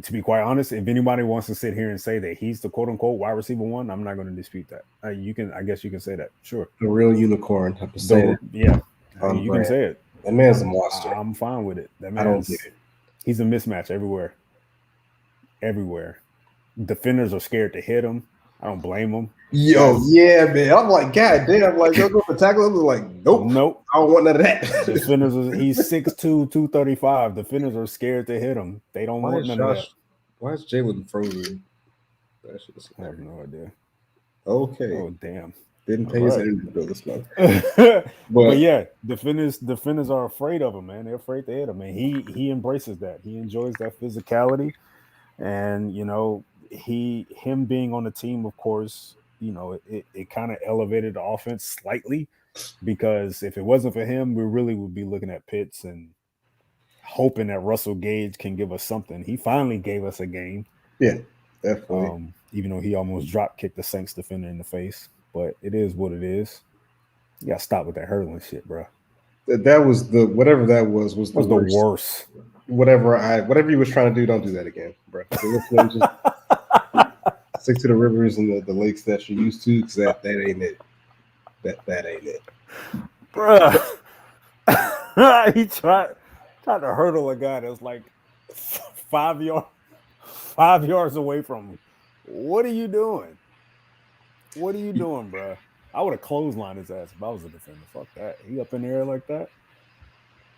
to be quite honest, if anybody wants to sit here and say that he's the quote unquote wide receiver 1, I'm not going to dispute that. I guess you can say that. Sure, the real unicorn. Have to say it. Yeah, you can say it. That man's a monster. I'm fine with it. That man's, he's a mismatch everywhere. Everywhere. Defenders are scared to hit him. I don't blame them. Yo, yeah, man. I'm like, God damn, like, go for tackle. I'm like, nope. I don't want none of that. Defenders, he's 6'2", 235. Defenders are scared to hit him. They don't want none of that. Why is Jalen frozen? I have no idea. Okay. Oh, damn. Didn't pay his energy bill this month. But yeah, defenders are afraid of him, man. They're afraid to hit him, and he embraces that. He enjoys that physicality, and him being on the team, of course, it kind of elevated the offense slightly, because if it wasn't for him, we really would be looking at Pitts and hoping that Russell Gage can give us something. He finally gave us a game. Yeah, definitely. Even though he almost drop kicked the Saints defender in the face, but it is what it is. You gotta stop with that hurdling shit, bro. That was whatever that was the worst. Whatever he was trying to do, don't do that again, bro. Just stick to the rivers and the lakes that you're used to, because that ain't it. That ain't it, bruh. He tried to hurdle a guy that was like 5 yards away from him. What are you doing? What are you doing, bro? I would have clotheslined his ass if I was a defender. Fuck that. He up in the air like that.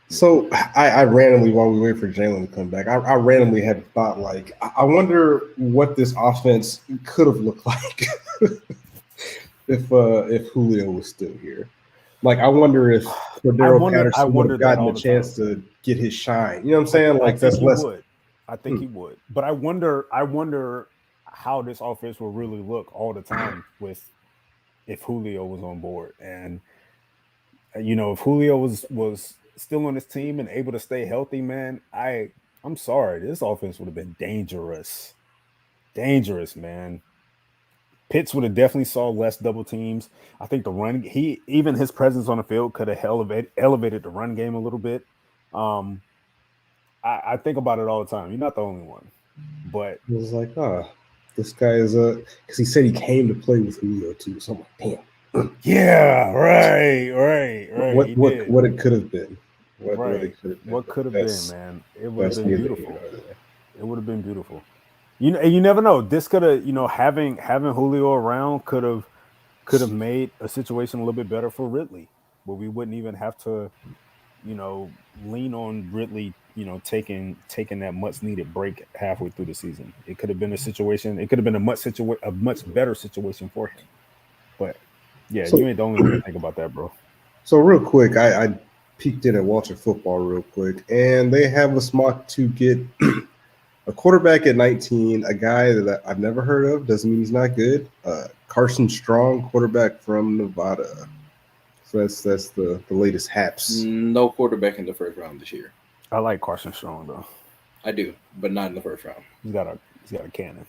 So I randomly, while we wait for Jalen to come back, I randomly had a thought like, I wonder what this offense could have looked like if Julio was still here. Like, I wonder if Cordero Patterson would have gotten a chance to get his shine. You know what I'm saying? Like, that's less. I think he would. But I wonder how this offense will really look all the time if Julio was on board. And if Julio was still on his team and able to stay healthy, man, I'm sorry, this offense would have been dangerous, man. Pitts would have definitely saw less double teams. I think the run, even his presence on the field could have elevated the run game a little bit. I think about it all the time. You're not the only one, but it was like, this guy is because he said he came to play with Julio too. So I'm like, damn. Yeah, right. What it could have been. What could have been, man. It would have been beautiful. It would have been beautiful. You never know. This could have, having Julio around could have made a situation a little bit better for Ridley, where we wouldn't even have to, lean on Ridley, taking that much needed break halfway through the season. It could have been a situation. It could have been a much better situation for him. But yeah, you ain't the only one to think about that, bro. So real quick, I peeked in at Walter Football real quick, and they have us mocked to get a quarterback at 19, a guy that I've never heard of, doesn't mean he's not good. Carson Strong, quarterback from Nevada. So that's the latest haps. No quarterback in the first round this year. I like Carson Strong though. I do, but not in the first round. He's got a cannon.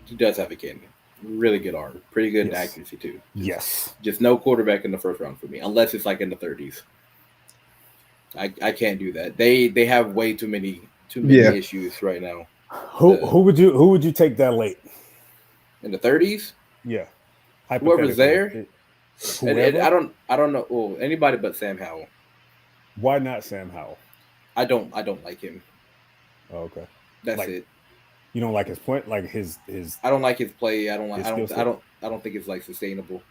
He does have a cannon. Really good arm. Pretty good accuracy too. Yes. Just no quarterback in the first round for me, unless it's like in the 30s. I can't do that. They have way too many issues right now. Who would you take that late? In the 30s? Yeah. Whoever's there. I don't know. Well, anybody but Sam Howell. Why not Sam Howell? I don't like him. Oh, okay. That's it. You don't like his point, like his. I don't like his play. I don't think it's like sustainable.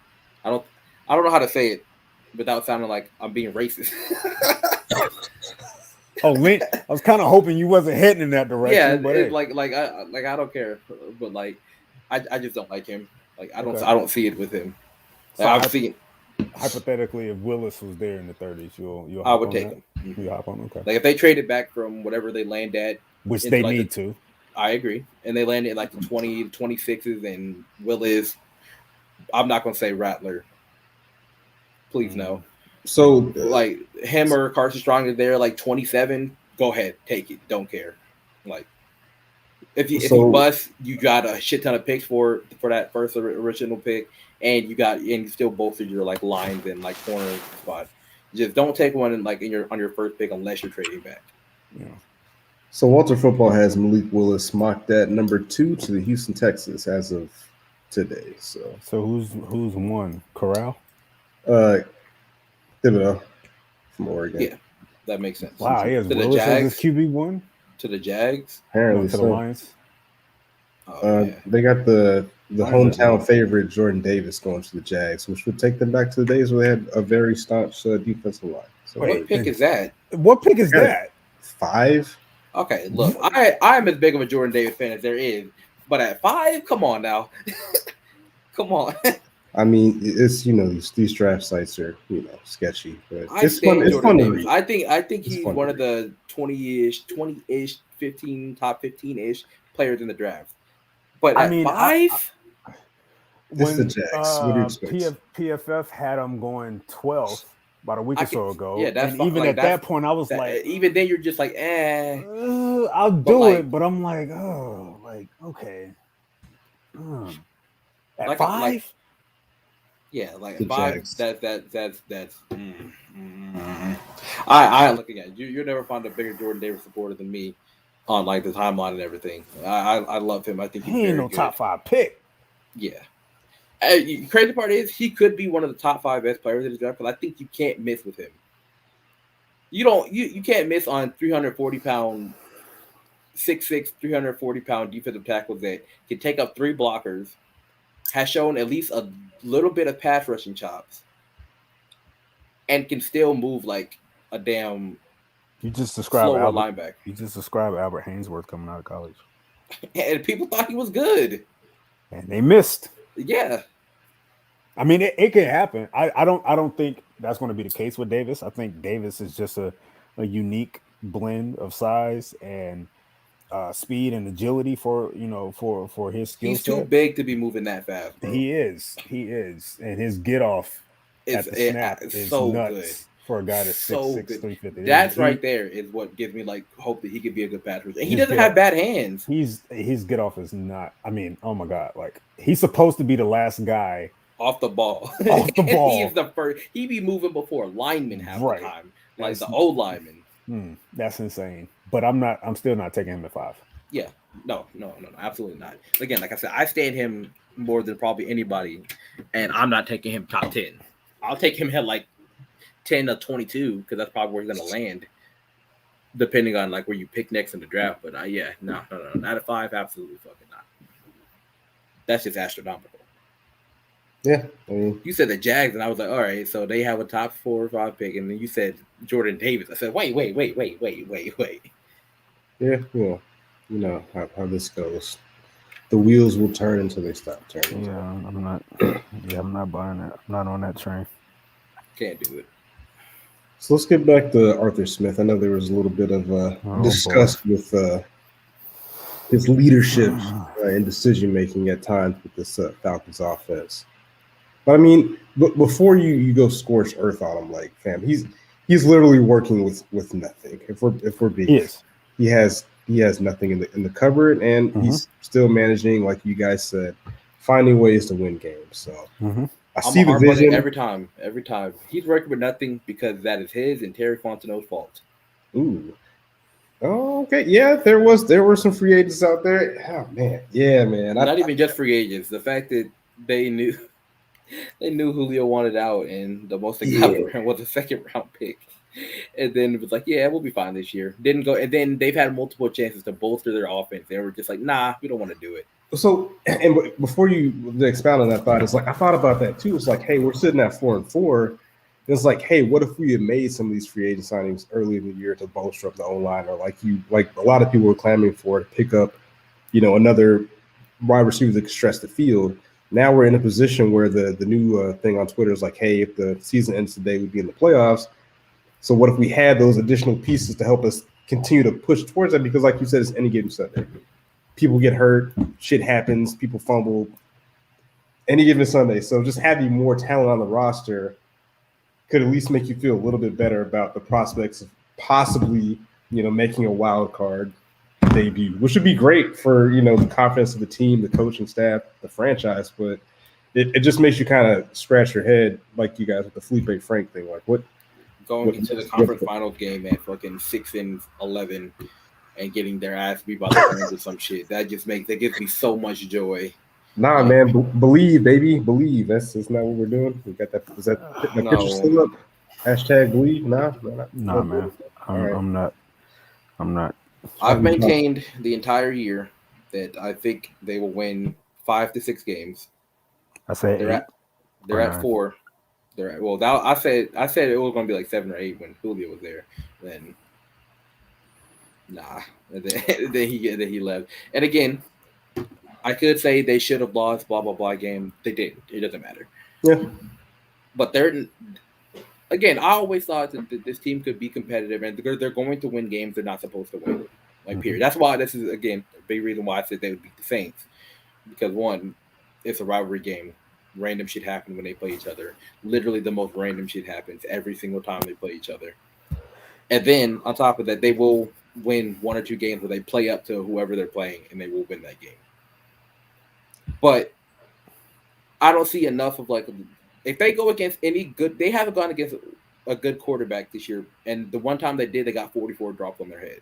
I don't know how to say it without sounding like I'm being racist. Oh, Lynn, I was kind of hoping you wasn't heading in that direction. Yeah, but I don't care, but like I just don't like him. Like I don't see it with him. So I've seen hypothetically, if Willis was there in the 30s, you'll I would take him. You hop on, okay. Like if they traded back from whatever they land at, which they need to. I agree, and they landed like the 20, 26s, and Willis. I'm not gonna say Rattler. Please no. So like him or Carson Strong is there like 27. Go ahead, take it. Don't care. Like if you bust, you got a shit ton of picks for that first original pick, and you still bolster your like lines and like corner spot. Just don't take one on your first pick unless you're trading back. Yeah. So Walter Football has Malik Willis mocked at number 2 to the Houston Texans as of today. So who's one? Corral? Thibodeau from Oregon. Yeah, that makes sense. Wow, he has Willis as his QB1? To the Jags? Apparently to the Lions. They got the hometown favorite Jordan Davis going to the Jags, which would take them back to the days where they had a very staunch defensive line. So what pick is that? What pick is that? 5. Okay, look, I'm as big of a Jordan Davis fan as there is, but at 5, come on now, come on. I mean, it's these draft sites are sketchy, but it's fun to read. I think he's one of the 20-ish, 15 top 15-ish players in the draft. But at 5, it's the Jags. What do you expect? PFF had him going 12th about a week or so ago. Yeah, that's and even at that point, I was like, even then you're just like, I'll do it, but I'm like, okay, at 5. Yeah, like the 5. Jags. That's. I looking at you. You'll never find a bigger Jordan Davis supporter than me on like the timeline and everything. I love him. I think he ain't no good. Top 5 pick. Yeah. Crazy part is he could be one of the top 5 best players in the draft, but I think you can't miss with him. You can't miss on 340-pound, 6'6", 340-pound defensive tackles that can take up 3 blockers, has shown at least a little bit of pass rushing chops, and can still move like a damn slower linebacker. You just described Albert Hainsworth coming out of college. And people thought he was good. And they missed. Yeah. I mean, it can happen. I don't think that's going to be the case with Davis. I think Davis is just a unique blend of size and speed and agility for his skill set. He's too big to be moving that fast, bro. He is, and his get off at the snap is so nuts good for a guy that's so 6'6", 350. That's right there is what gives me like hope that he could be a good pass rusher. He doesn't have bad hands. His get off is not. I mean, oh my god, like he's supposed to be the last guy off the ball. Off the ball. He's the first. He be moving before linemen half the time, like the old linemen. That's insane. But I'm still not taking him at 5. Yeah, no, absolutely not. Again, like I said, I stand him more than probably anybody, and I'm not taking him top 10. I'll take him at like 10 to 22 because that's probably where he's gonna land, depending on like where you pick next in the draft. But no, not at 5, absolutely fucking not. That's just astronomical. Yeah, you said the Jags, and I was like, all right, so they have a top 4 or 5 pick, and then you said Jordan Davis. I said, wait. Yeah, well, you know how this goes. The wheels will turn until they stop turning. Yeah, I'm not buying that. I'm not on that train. Can't do it. So let's get back to Arthur Smith. I know there was a little bit of disgust with his leadership and decision making at times with this Falcons offense. But I mean, before you go scorched earth on him, like fam, he's literally working with nothing. If we're being, he has nothing in the cupboard, and he's still managing, like you guys said, finding ways to win games. So I see the vision every time. He's working with nothing because that is his and Terry Fontenot's fault. Ooh. Oh, okay. Yeah, there were some free agents out there. Oh man, yeah, man. Not even just free agents. The fact that they knew Julio wanted out, and the most they got for him was a 2nd-round pick. And then it was like, yeah, we'll be fine this year. Didn't go, and then they've had multiple chances to bolster their offense. They were just like, nah, we don't want to do it. So, and before you expound on that thought, it's like I thought about that too. It's like, hey, we're sitting at 4-4. It's like, hey, what if we had made some of these free agent signings early in the year to bolster up the O-line, or like a lot of people were clamoring for to pick up, another wide receiver that could stretch the field. Now we're in a position where the new thing on Twitter is like, hey, if the season ends today, we'd be in the playoffs. So what if we had those additional pieces to help us continue to push towards that? Because like you said, it's any given Sunday. People get hurt, shit happens, people fumble, any given Sunday. So just having more talent on the roster could at least make you feel a little bit better about the prospects of possibly, making a wild card debut, which would be great for, the confidence of the team, the coaching staff, the franchise. But it just makes you kind of scratch your head, like you guys with the Felipe Frank thing. Like going into the conference finals game at fucking 6-11 and getting their ass beat by the Rams or some shit. That gives me so much joy. Nah, man, believe, baby, believe. That's not what we're doing. We got that. Is that the picture still up? Hashtag believe. Nah, man. I'm not. I've maintained the entire year that I think they will win 5 to 6 games. I say they're at 4. I said it was going to be like 7 or 8 when Julio was there. Then, nah. Then he left. And again, I could say they should have lost blah blah blah game. They didn't. It doesn't matter. Yeah. But again, I always thought that this team could be competitive, and they're going to win games they're not supposed to win. Period. That's why this is, again, a big reason why I said they would beat the Saints. Because one, it's a rivalry game. Random shit happens when they play each other. Literally the most random shit happens every single time they play each other. And then on top of that, they will win 1 or 2 games where they play up to whoever they're playing, and they will win that game. But I don't see enough of if they go against any good, they haven't gone against a good quarterback this year. And the one time they did, they got 44 dropped on their head.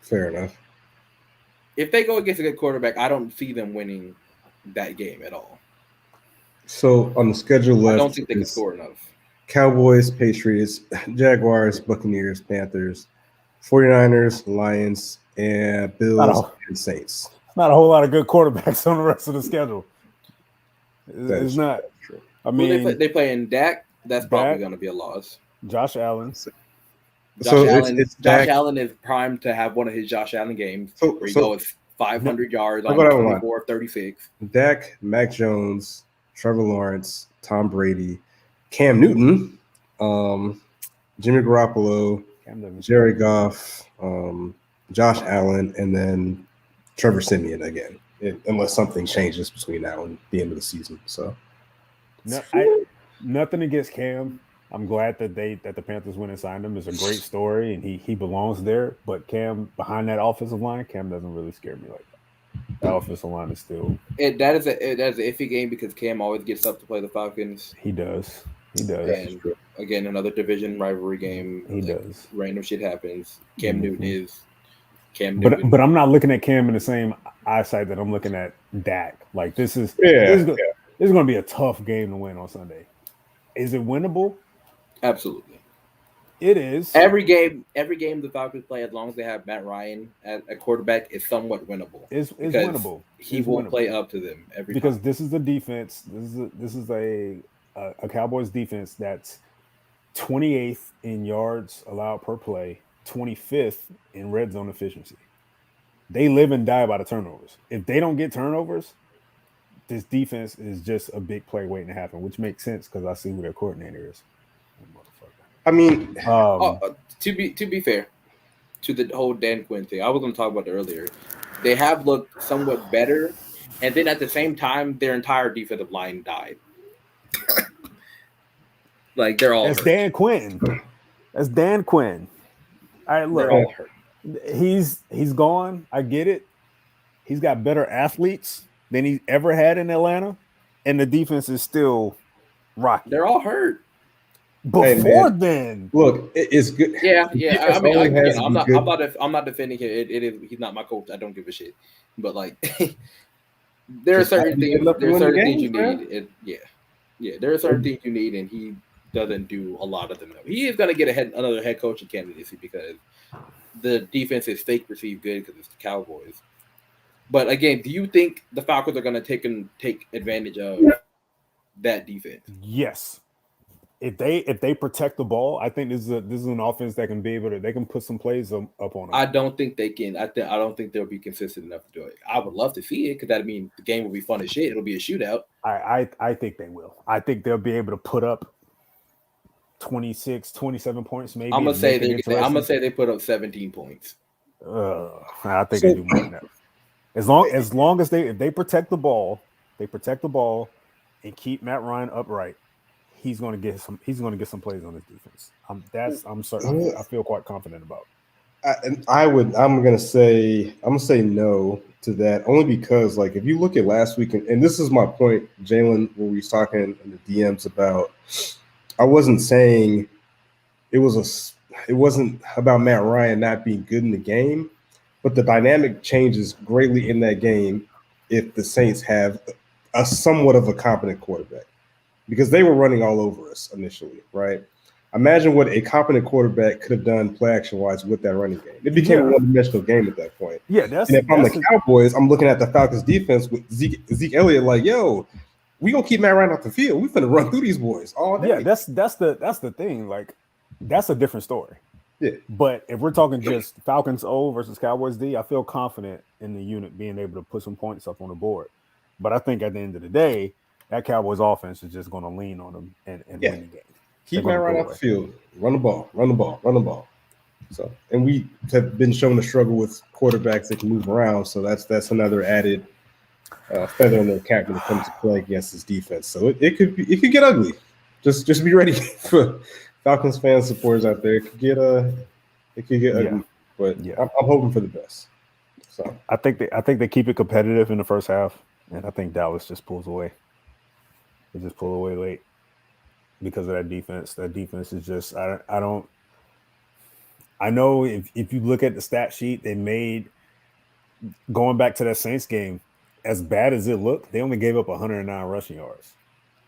Fair enough. If they go against a good quarterback, I don't see them winning that game at all. So on the schedule left, I don't think they can score enough. Cowboys, Patriots, Jaguars, Buccaneers, Panthers, 49ers, Lions, and Bills and Saints. Not a whole lot of good quarterbacks on the rest of the schedule. It's not. True. I mean, they play in Dak. That's probably going to be a loss. Josh Allen. Josh Allen is primed to have one of his Josh Allen games where he goes 500 yards on 24 of 36. Dak, Mac Jones, Trevor Lawrence, Tom Brady, Cam Newton, Jimmy Garoppolo, Jerry Goff, Josh Allen, and then Trevor Siemian again, unless something changes between now and the end of the season. So, nothing against Cam. I'm glad that the Panthers went and signed him. It's a great story, and he belongs there. But Cam, behind that offensive line, Cam doesn't really scare me like that. The offensive line is still. That is an iffy game because Cam always gets up to play the Falcons. He does. And again, another division rivalry game. He does. Random shit happens. Cam Newton is Cam Newton. But I'm not looking at Cam in the same eyesight that I'm looking at Dak. Like this is going to be a tough game to win on Sunday. Is it winnable? Absolutely. It is. Every game the Falcons play, as long as they have Matt Ryan at quarterback, is somewhat winnable. It's winnable. He will play up to them every because time. This is the defense. This is a Cowboys defense that's 28th in yards allowed per play, 25th in red zone efficiency. They live and die by the turnovers. If they don't get turnovers, this defense is just a big play waiting to happen, which makes sense because I see who their coordinator is. I mean, to be fair to the whole Dan Quinn thing, I was going to talk about it earlier. They have looked somewhat better, and then at the same time, their entire defensive line died. Like they're all. That's hurt. Dan Quinn. That's Dan Quinn. All right, look, they're all hurt. He's gone. I get it. He's got better athletes than he ever had in Atlanta, and the defense is still rocking. They're all hurt. Before then, look, it's good. Yeah. I mean, I'm not defending him. It is. He's not my coach. I don't give a shit. But like, there are certain things. There are certain things you need. There are certain things you need, and he doesn't do a lot of them. He is going to get another head coaching candidacy because the defense is fake perceived good because it's the Cowboys. But again, do you think the Falcons are going to take advantage of that defense? Yes. If they protect the ball, I think this is an offense that can be able to. They can put some plays up on them. I don't think they can. I don't think they'll be consistent enough to do it. I would love to see it because that means the game will be fun as shit. It'll be a shootout. I think they will. I think they'll be able to put up 26, 27 points. Maybe I'm gonna say they put up 17 points. I think they do more than that. As long as they protect the ball, and keep Matt Ryan upright. He's going to get some plays on his defense. I'm certain. I feel quite confident about. I'm gonna say no to that only because like if you look at last week and this is my point, Jalen, when we was talking in the DMs about, I wasn't saying it wasn't about Matt Ryan not being good in the game, but the dynamic changes greatly in that game if the Saints have a somewhat of a competent quarterback. Because they were running all over us initially, right? Imagine what a competent quarterback could have done play action wise with that running game. It became a one-dimensional game at that point. Yeah, and if I'm the Cowboys, I'm looking at the Falcons defense with Zeke Elliott, like, yo, we gonna keep Matt Ryan off the field. We finna run through these boys all day. Yeah, that's the thing. Like, that's a different story. Yeah. But if we're talking just Falcons O versus Cowboys D, I feel confident in the unit being able to put some points up on the board. But I think at the end of the day, that Cowboys offense is just going to lean on them and win the game. Keep Matt Ryan off the field. Run the ball. So, and we have been shown to struggle with quarterbacks that can move around. So that's another added feather in their cap when it comes to play against this defense. So it could get ugly. Just be ready for Falcons fans, supporters out there. It could get ugly. But I'm hoping for the best. So I think they keep it competitive in the first half, and I think Dallas just pulls away. They just pull away late because of that defense. That defense is just I know if you look at the stat sheet, they made going back to that Saints game, as bad as it looked, they only gave up 109 rushing yards.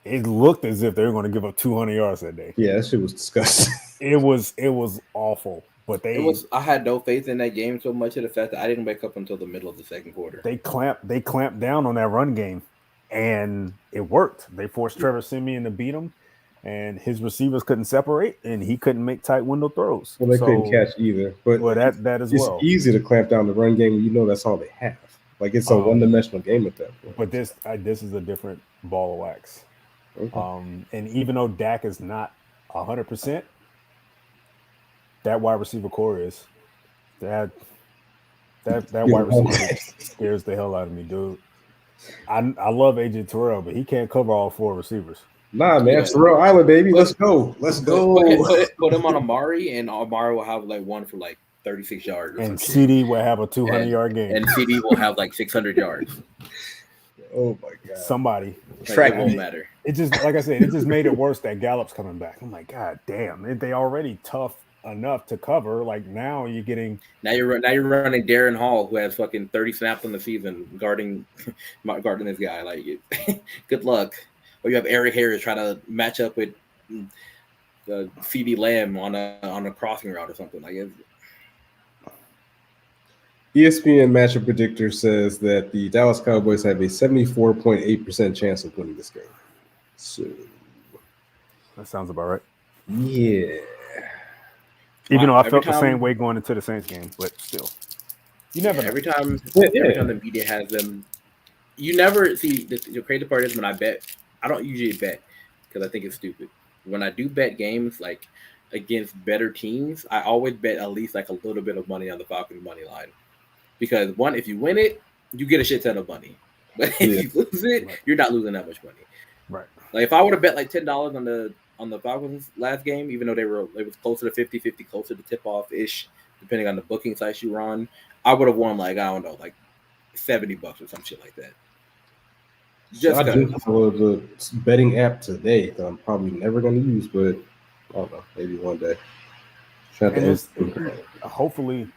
it looked as if they were going to give up 200 yards that day. Yeah, that shit was disgusting. It was awful. But I had no faith in that game so much to the fact that I didn't wake up until the middle of the second quarter. They clamped down on that run game, and it worked. They forced Trevor Siemian to beat him, and his receivers couldn't separate, and he couldn't make tight window throws. Well, they couldn't catch either. But that as well. It's easy to clamp down the run game when you know that's all they have. Like it's a one-dimensional game at that point. But this is a different ball of wax. Okay. And even though Dak is not 100%, that wide receiver core is that wide receiver scares the hell out of me, dude. I love AJ Terrell, but he can't cover all four receivers. Nah, man, Terrell Island, baby. Let's go. Put him on Amari, and Amari will have like one for like 36 yards. And CD will have a 200-yard game. And CD will have like 600 yards. Oh my god! Somebody track won't matter. It just, like I said, it just made it worse that Gallup's coming back. I'm like, God damn! They already tough enough to cover. Like now you're running Darren Hall, who has fucking 30 snaps on the season guarding this guy. Like, good luck. Or you have Eric Harris trying to match up with CD Lamb on a crossing route or something like it. ESPN matchup predictor says that the Dallas Cowboys have a 74.8% chance of winning this game. So that sounds about right. Yeah. Even though I felt the same way going into the Saints game, but still, you never know. Every time the media has them, you never see the crazy part is when I bet. I don't usually bet because I think it's stupid. When I do bet games like against better teams, I always bet at least like a little bit of money on the Falcons money line. Because one, if you win it, you get a shit ton of money. But if you lose it, you're not losing that much money. Right. Like if I would have bet like $10 on the Falcons last game, even though it was closer to 50-50, closer to tip-off ish, depending on the booking sites you were on, I would have won like, I don't know, like $70 or some shit like that. I just downloaded the betting app today that I'm probably never going to use, but I don't know, maybe one day. Hopefully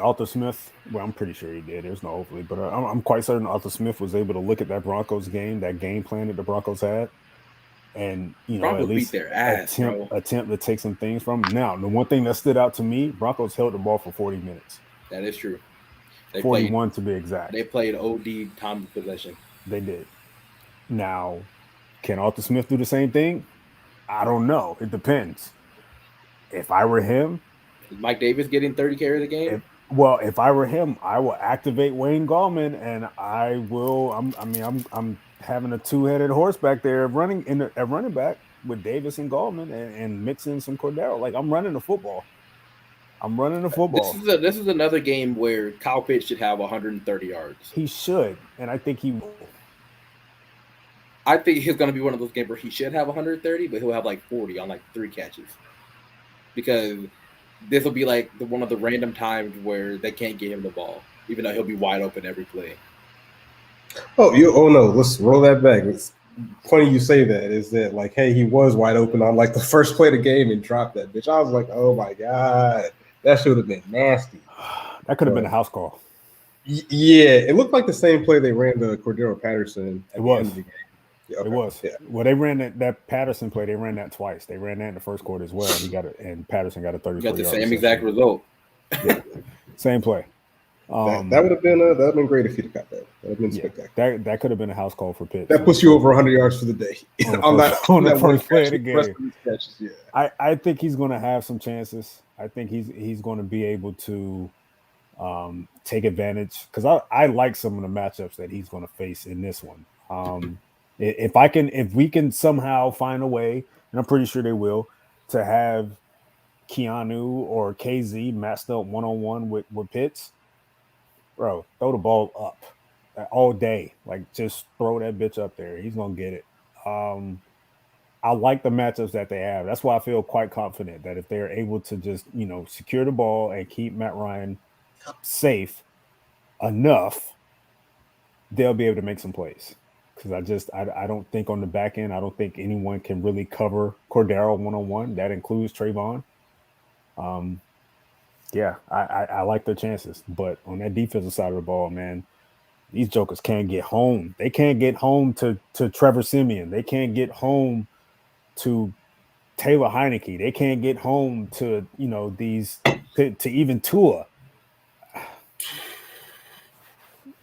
Arthur Smith, well, I'm pretty sure he did. There's no hopefully, but I'm quite certain Arthur Smith was able to look at that Broncos game, that game plan that the Broncos had, and Broncos at least beat their ass, attempt to take some things from them. Now, the one thing that stood out to me, Broncos held the ball for 40 minutes. That is true. 41 to be exact. They played OD time of possession. They did. Now, can Arthur Smith do the same thing? I don't know. It depends. If I were him, is Mike Davis getting 30 carries a game? If I were him, I will activate Wayne Gallman, and I will. I'm having a two-headed horse back there running at running back with Davis and Gallman, and mixing some Cordero. Like I'm running the football. This is another game where Kyle Pitts should have 130 yards. He should, and I think he will. I think he's going to be one of those games where he should have 130, but he'll have like 40 on like 3 catches, because this will be like one of the random times where they can't get him the ball, even though he'll be wide open every play. Oh no! Let's roll that back. It's funny you say that. Is that like, hey, he was wide open on like the first play of the game and dropped that bitch. I was like, oh my god, that should have been nasty. That could have been a house call. Yeah, it looked like the same play they ran to Cordero Patterson at the end of the game. Yeah, okay. It was. Yeah. Well, they ran that Patterson play. They ran that twice. They ran that in the first quarter as well. And Patterson got a 34 got the same exact result. Yeah. Same play. That would have been great if he'd have got that. That would have been spectacular. That could have been a house call for Pitts. That puts you over 100 yards for the day on the first play of the game. Catches, yeah. I think he's going to have some chances. I think he's going to be able to take advantage, because I like some of the matchups that he's going to face in this one. If we can somehow find a way, and I'm pretty sure they will, to have Keanu or KZ matched up one-on-one with Pitts, bro, throw the ball up all day. Like, just throw that bitch up there. He's going to get it. I like the matchups that they have. That's why I feel quite confident that if they're able to just, secure the ball and keep Matt Ryan safe enough, they'll be able to make some plays. Because I don't think on the back end, I don't think anyone can really cover Cordero one-on-one. That includes Trayvon. I like their chances. But on that defensive side of the ball, man, These jokers can't get home. They can't get home to Trevor Siemian. They can't get home to Taylor Heineke. They can't get home to, these to even Tua.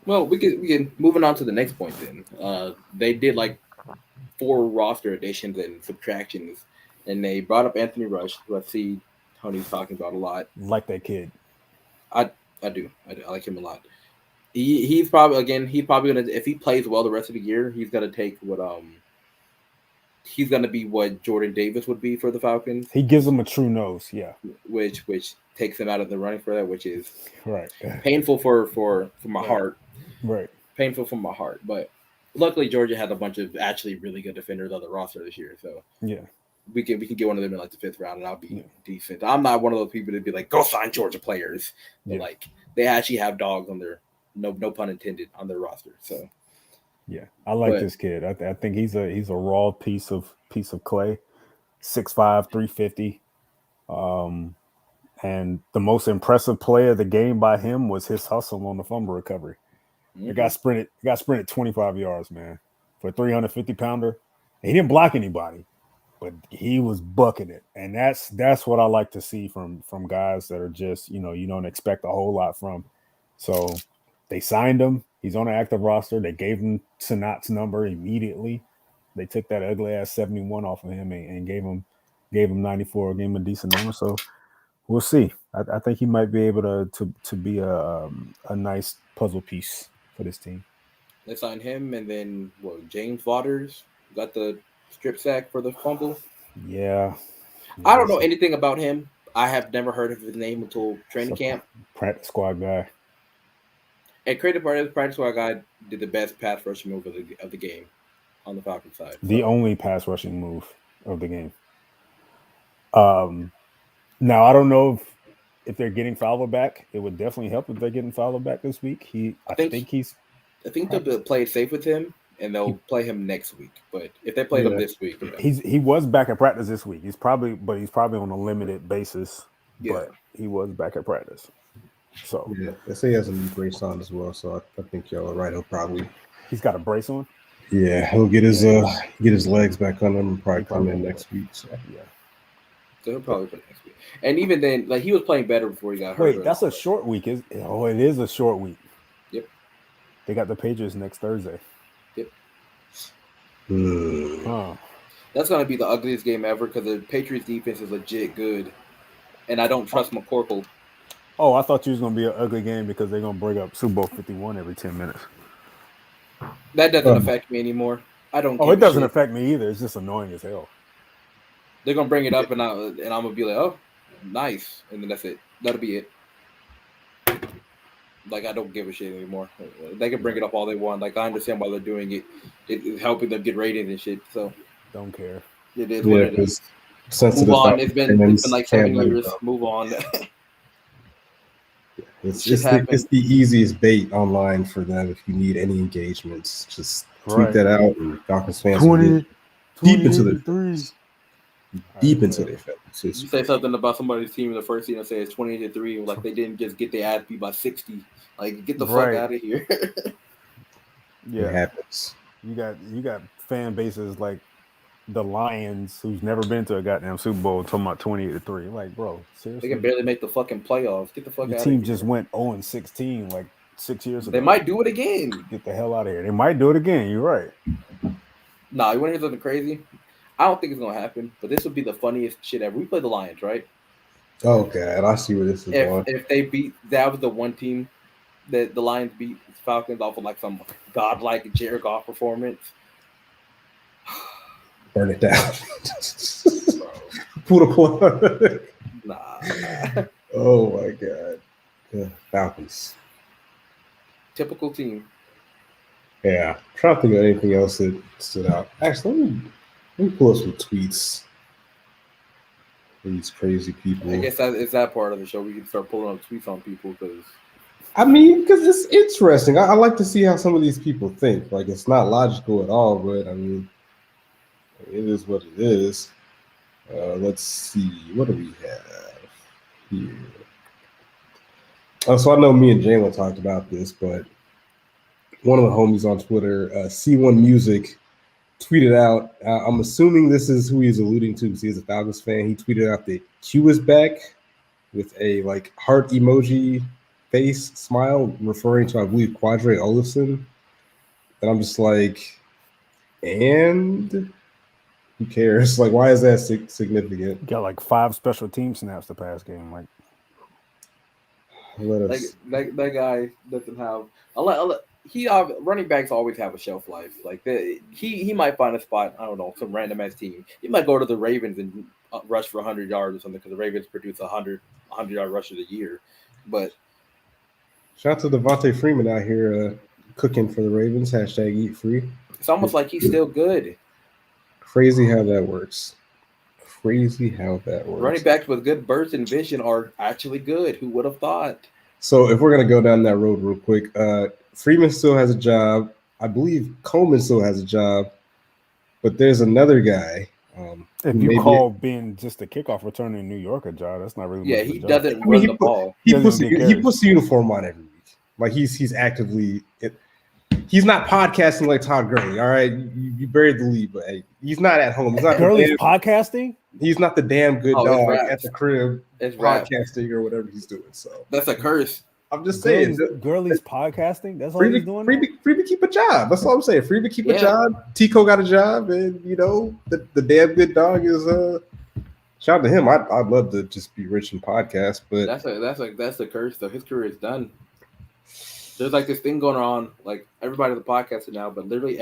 Well, we can moving on to the next point then. They did like 4 roster additions and subtractions, and they brought up Anthony Rush, who I see Tony's talking about a lot. Like that kid. I do. I like him a lot. He's probably gonna, if he plays well the rest of the year, he's gonna take he's gonna be what Jordan Davis would be for the Falcons. He gives them a true nose, yeah. Which takes him out of the running for that, which is right. Painful for my heart. Right. Painful for my heart. But luckily Georgia had a bunch of actually really good defenders on the roster this year. So yeah. We can get one of them in like the 5th round and I'll be decent. I'm not one of those people to be like, go sign Georgia players. But like they actually have dogs on their no pun intended on their roster. So yeah, I like this kid. I think he's a raw piece of clay, 6'5", 350. And the most impressive play of the game by him was his hustle on the fumble recovery. The guy sprinted 25 yards, man, for a 350-pounder. He didn't block anybody, but he was bucking it. And that's what I like to see from guys that are just, you don't expect a whole lot from. So they signed him. He's on an active roster. They gave him Sanat's number immediately. They took that ugly ass 71 off of him and gave him 94, gave him a decent number. So we'll see. I think he might be able to be a nice puzzle piece for this team. They signed him, and then James Waters got the strip sack for the fumble. Yeah. I don't know anything about him. I have never heard of his name until training camp. Practice squad guy. And creative part of the practice squad guy did the best pass rushing move of the game on the Falcons side. The only pass rushing move of the game. Now I don't know if they're getting Fowler back. It would definitely help if they're getting Fowler back this week. I think they'll play it safe with him, and they'll play him next week. But if they play him this week, he was back at practice this week. He's probably on a limited basis. Yeah. But he was back at practice. So they say he has a new brace on as well. So I think y'all are right. He's got a brace on. Yeah, he'll get his legs back on him and probably come in next week. So yeah. So he'll probably play next week. And even then, like he was playing better before he got hurt. Wait, that's a short week. It is a short week. Yep. They got the Patriots next Thursday. Yep. Huh. That's gonna be the ugliest game ever because the Patriots defense is legit good, and I don't trust McCorkle. Oh, I thought you was gonna be an ugly game because they're gonna bring up Super Bowl 51 every 10 minutes. That doesn't affect me anymore. I don't. Oh, it doesn't affect me either. It's just annoying as hell. They're gonna bring it up, and I'm gonna be like, "Oh, nice," and then that's it. That'll be it. Like I don't give a shit anymore. They can bring it up all they want. Like I understand why they're doing it. It's helping them get ratings and shit. So don't care. It is what it is. Move on. It's been like 7 years. Move on. It's the easiest bait online for them if you need any engagements. Just tweet that out, and Falcons fans will get deep into their feelings. You say something about somebody's team in the first season, say it's 28-3, like they didn't just get their ass beat by 60. Like get the fuck out of here. Yeah, it happens. You got fan bases like the Lions, who's never been to a goddamn Super Bowl, talking about 28-3. Like, bro, seriously, they can barely make the fucking playoffs. Get the fuck out of here. The team just went 0-16 like 6 years ago. They might do it again. Get the hell out of here. They might do it again. You're right. Nah, you want to hear something crazy? I don't think it's gonna happen, but this would be the funniest shit ever. We play the Lions, right? Oh God, I see where this is going. If they beat, that was the one team that the Lions beat the Falcons off of like some godlike Jared Goff performance. Burn it down. Pull the plug. Nah. Oh my God. Yeah, Falcons. Typical team. Yeah. I'm trying to think of anything else that stood out. Actually, let me pull up some tweets. These crazy people. I guess it's that part of the show. We can start pulling up tweets on people because it's interesting. I like to see how some of these people think. Like it's not logical at all, but I mean, it is what it is. Let's see. What do we have here? Oh, so I know me and Jalen talked about this, but one of the homies on Twitter, C1 Music, tweeted out. I'm assuming this is who he's alluding to because he's a Falcons fan. He tweeted out that Q is back with a like heart emoji face smile, referring to I believe Quadre Olofsson. And I'm just like, and who cares? Like, why is that significant? Got like 5 special team snaps the past game. Like that guy doesn't have. Running backs always have a shelf life. Like he might find a spot. I don't know, some random ass team. He might go to the Ravens and rush for 100 yards or something because the Ravens produce 100-yard rushers a year. But shout out to Devontae Freeman out here cooking for the Ravens. Hashtag eat free. It's almost like he's still good. Crazy how that works. Crazy how that works. Running backs with good burst and vision are actually good. Who would have thought? So if we're gonna go down that road real quick, Freeman still has a job. I believe Coleman still has a job, but there's another guy. If you call being just a kickoff returner in New York a job, that's not really. Yeah, he doesn't run the ball. He puts the uniform on every week. Like he's actively. He's not podcasting like Todd Gurley. All right, you buried the lead, but hey, he's not at home. He's not Gurley's podcasting. He's not the damn good dog at the crib podcasting or whatever he's doing. So that's a curse. I'm just saying. Gurley's podcasting. That's all he's doing. Free to keep a job. That's all I'm saying. Free to keep a job. Tico got a job, and the damn good dog is. Shout out to him. I'd love to just be rich in podcasts, but that's a curse. Though his career is done. There's like this thing going on, like everybody in the podcast now, but literally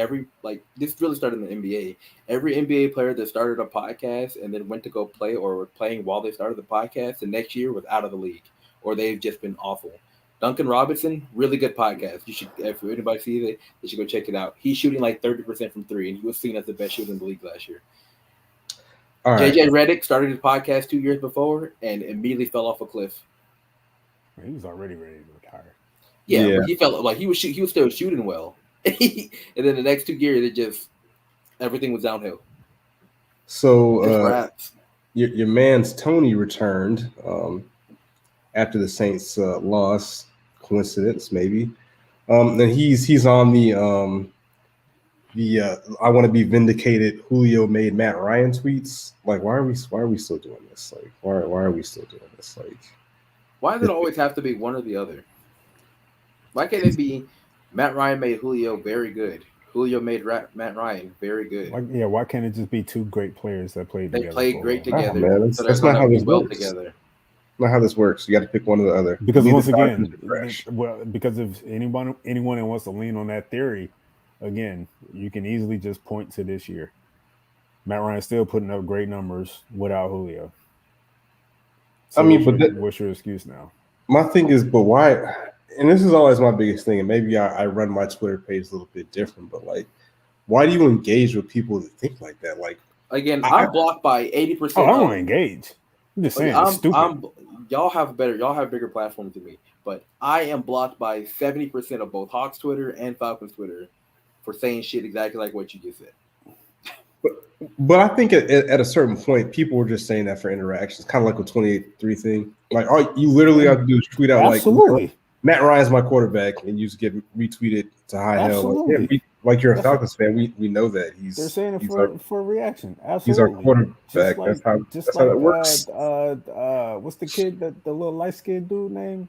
this really started in the NBA. Every NBA player that started a podcast and then went to go play or were playing while they started the podcast, the next year was out of the league or they've just been awful. Duncan Robinson, really good podcast. You should, if anybody sees it, they should go check it out. He's shooting like 30% from 3, and he was seen as the best shooter in the league last year. All right. JJ Redick started his podcast 2 years before and immediately fell off a cliff. He was already ready to retire. Yeah. He felt like he was still shooting well, and then the next 2 years, everything was downhill. So your man's Tony returned after the Saints loss. Coincidence, maybe. Then he's on the I want to be vindicated. Julio made Matt Ryan tweets. Like, why are we still doing this? Like, why are we still doing this? Like, why does it always have to be one or the other? Why can't it be Matt Ryan made Julio very good? Julio made Matt Ryan very good. Why can't it just be 2 great players that played together? They played great together. Man, that's not how this works. Together. Not how this works. You got to pick one or the other. Because once again, because if anyone that wants to lean on that theory, again, you can easily just point to this year. Matt Ryan's still putting up great numbers without Julio. So what's your excuse now? My thing is, but why? And this is always my biggest thing, and maybe I run my Twitter page a little bit different, but like, why do you engage with people that think like that? Like, again, I'm blocked by 80%. Oh, I don't engage. I'm just saying, it's stupid. Y'all have bigger platforms than me, but I am blocked by 70% of both Hawks Twitter and Falcons Twitter for saying shit exactly like what you just said. But I think at a certain point, people were just saying that for interactions, kind of like a 28-3 thing. Like, all you literally have to do is tweet out like, Matt Ryan's my quarterback, and you just get retweeted to high hell. Like you're a Falcons fan, we know that they're saying it for a reaction. Absolutely, he's our quarterback. That's how that works. What's the kid the little light skinned dude named?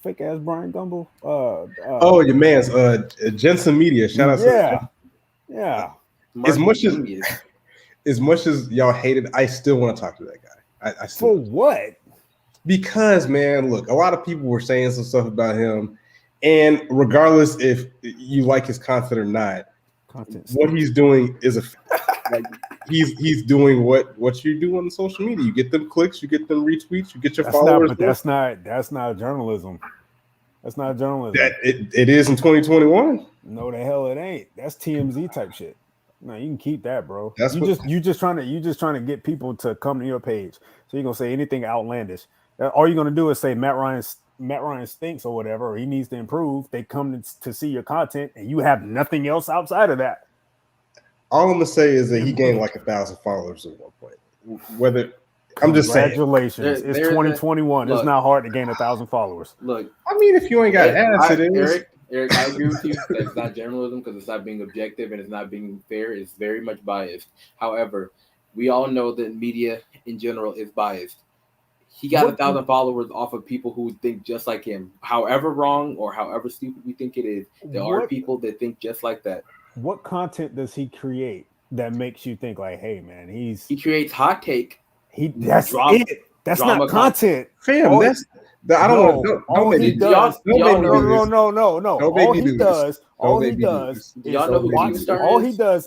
Fake ass Brian Gumble. Your man's Jensen Media. Shout out to yeah. As much as y'all hated, I still want to talk to that guy. I still, for what? Because, man, look, a lot of people were saying some stuff about him, and regardless if you like his content or not, what he's doing is like he's doing what you do on social media. You get them clicks, you get them retweets, you get your followers. That's not journalism. That's not journalism. It is in 2021. No, the hell it ain't. That's TMZ type shit. No, you can keep that, bro. You just trying to get people to come to your page. So you're gonna say anything outlandish. All you're gonna do is say Matt Ryan stinks or whatever, or he needs to improve. They come to see your content, and you have nothing else outside of that. All I'm gonna say is that he gained like 1,000 followers at one point. Whether I'm just saying, congratulations, it's 2021. It's not hard to gain 1,000 followers. Look, I mean, if you ain't got ads, it is. Eric, I agree with you that it's not journalism because it's not being objective and it's not being fair. It's very much biased. However, we all know that media in general is biased. He got 1,000 followers off of people who think just like him. However wrong or however stupid we think it is, there are people that think just like that. What content does he create that makes you think like, hey man, he creates hot take. That's it. That's not content. Fam, I don't know. All he does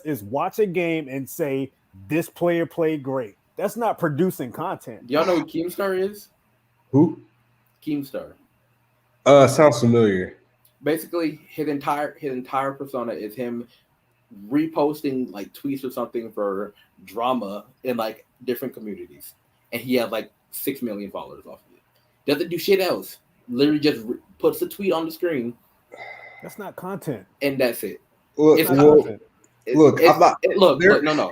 is watch a game and say this player played great. That's not producing content. Do y'all know who Keemstar is? Who? Keemstar. Sounds familiar. Basically, his entire persona is him reposting like tweets or something for drama in like different communities, and he has like 6 million followers off of it. Doesn't do shit else. Literally just puts a tweet on the screen. That's not content, and that's it. It's content. Look, no.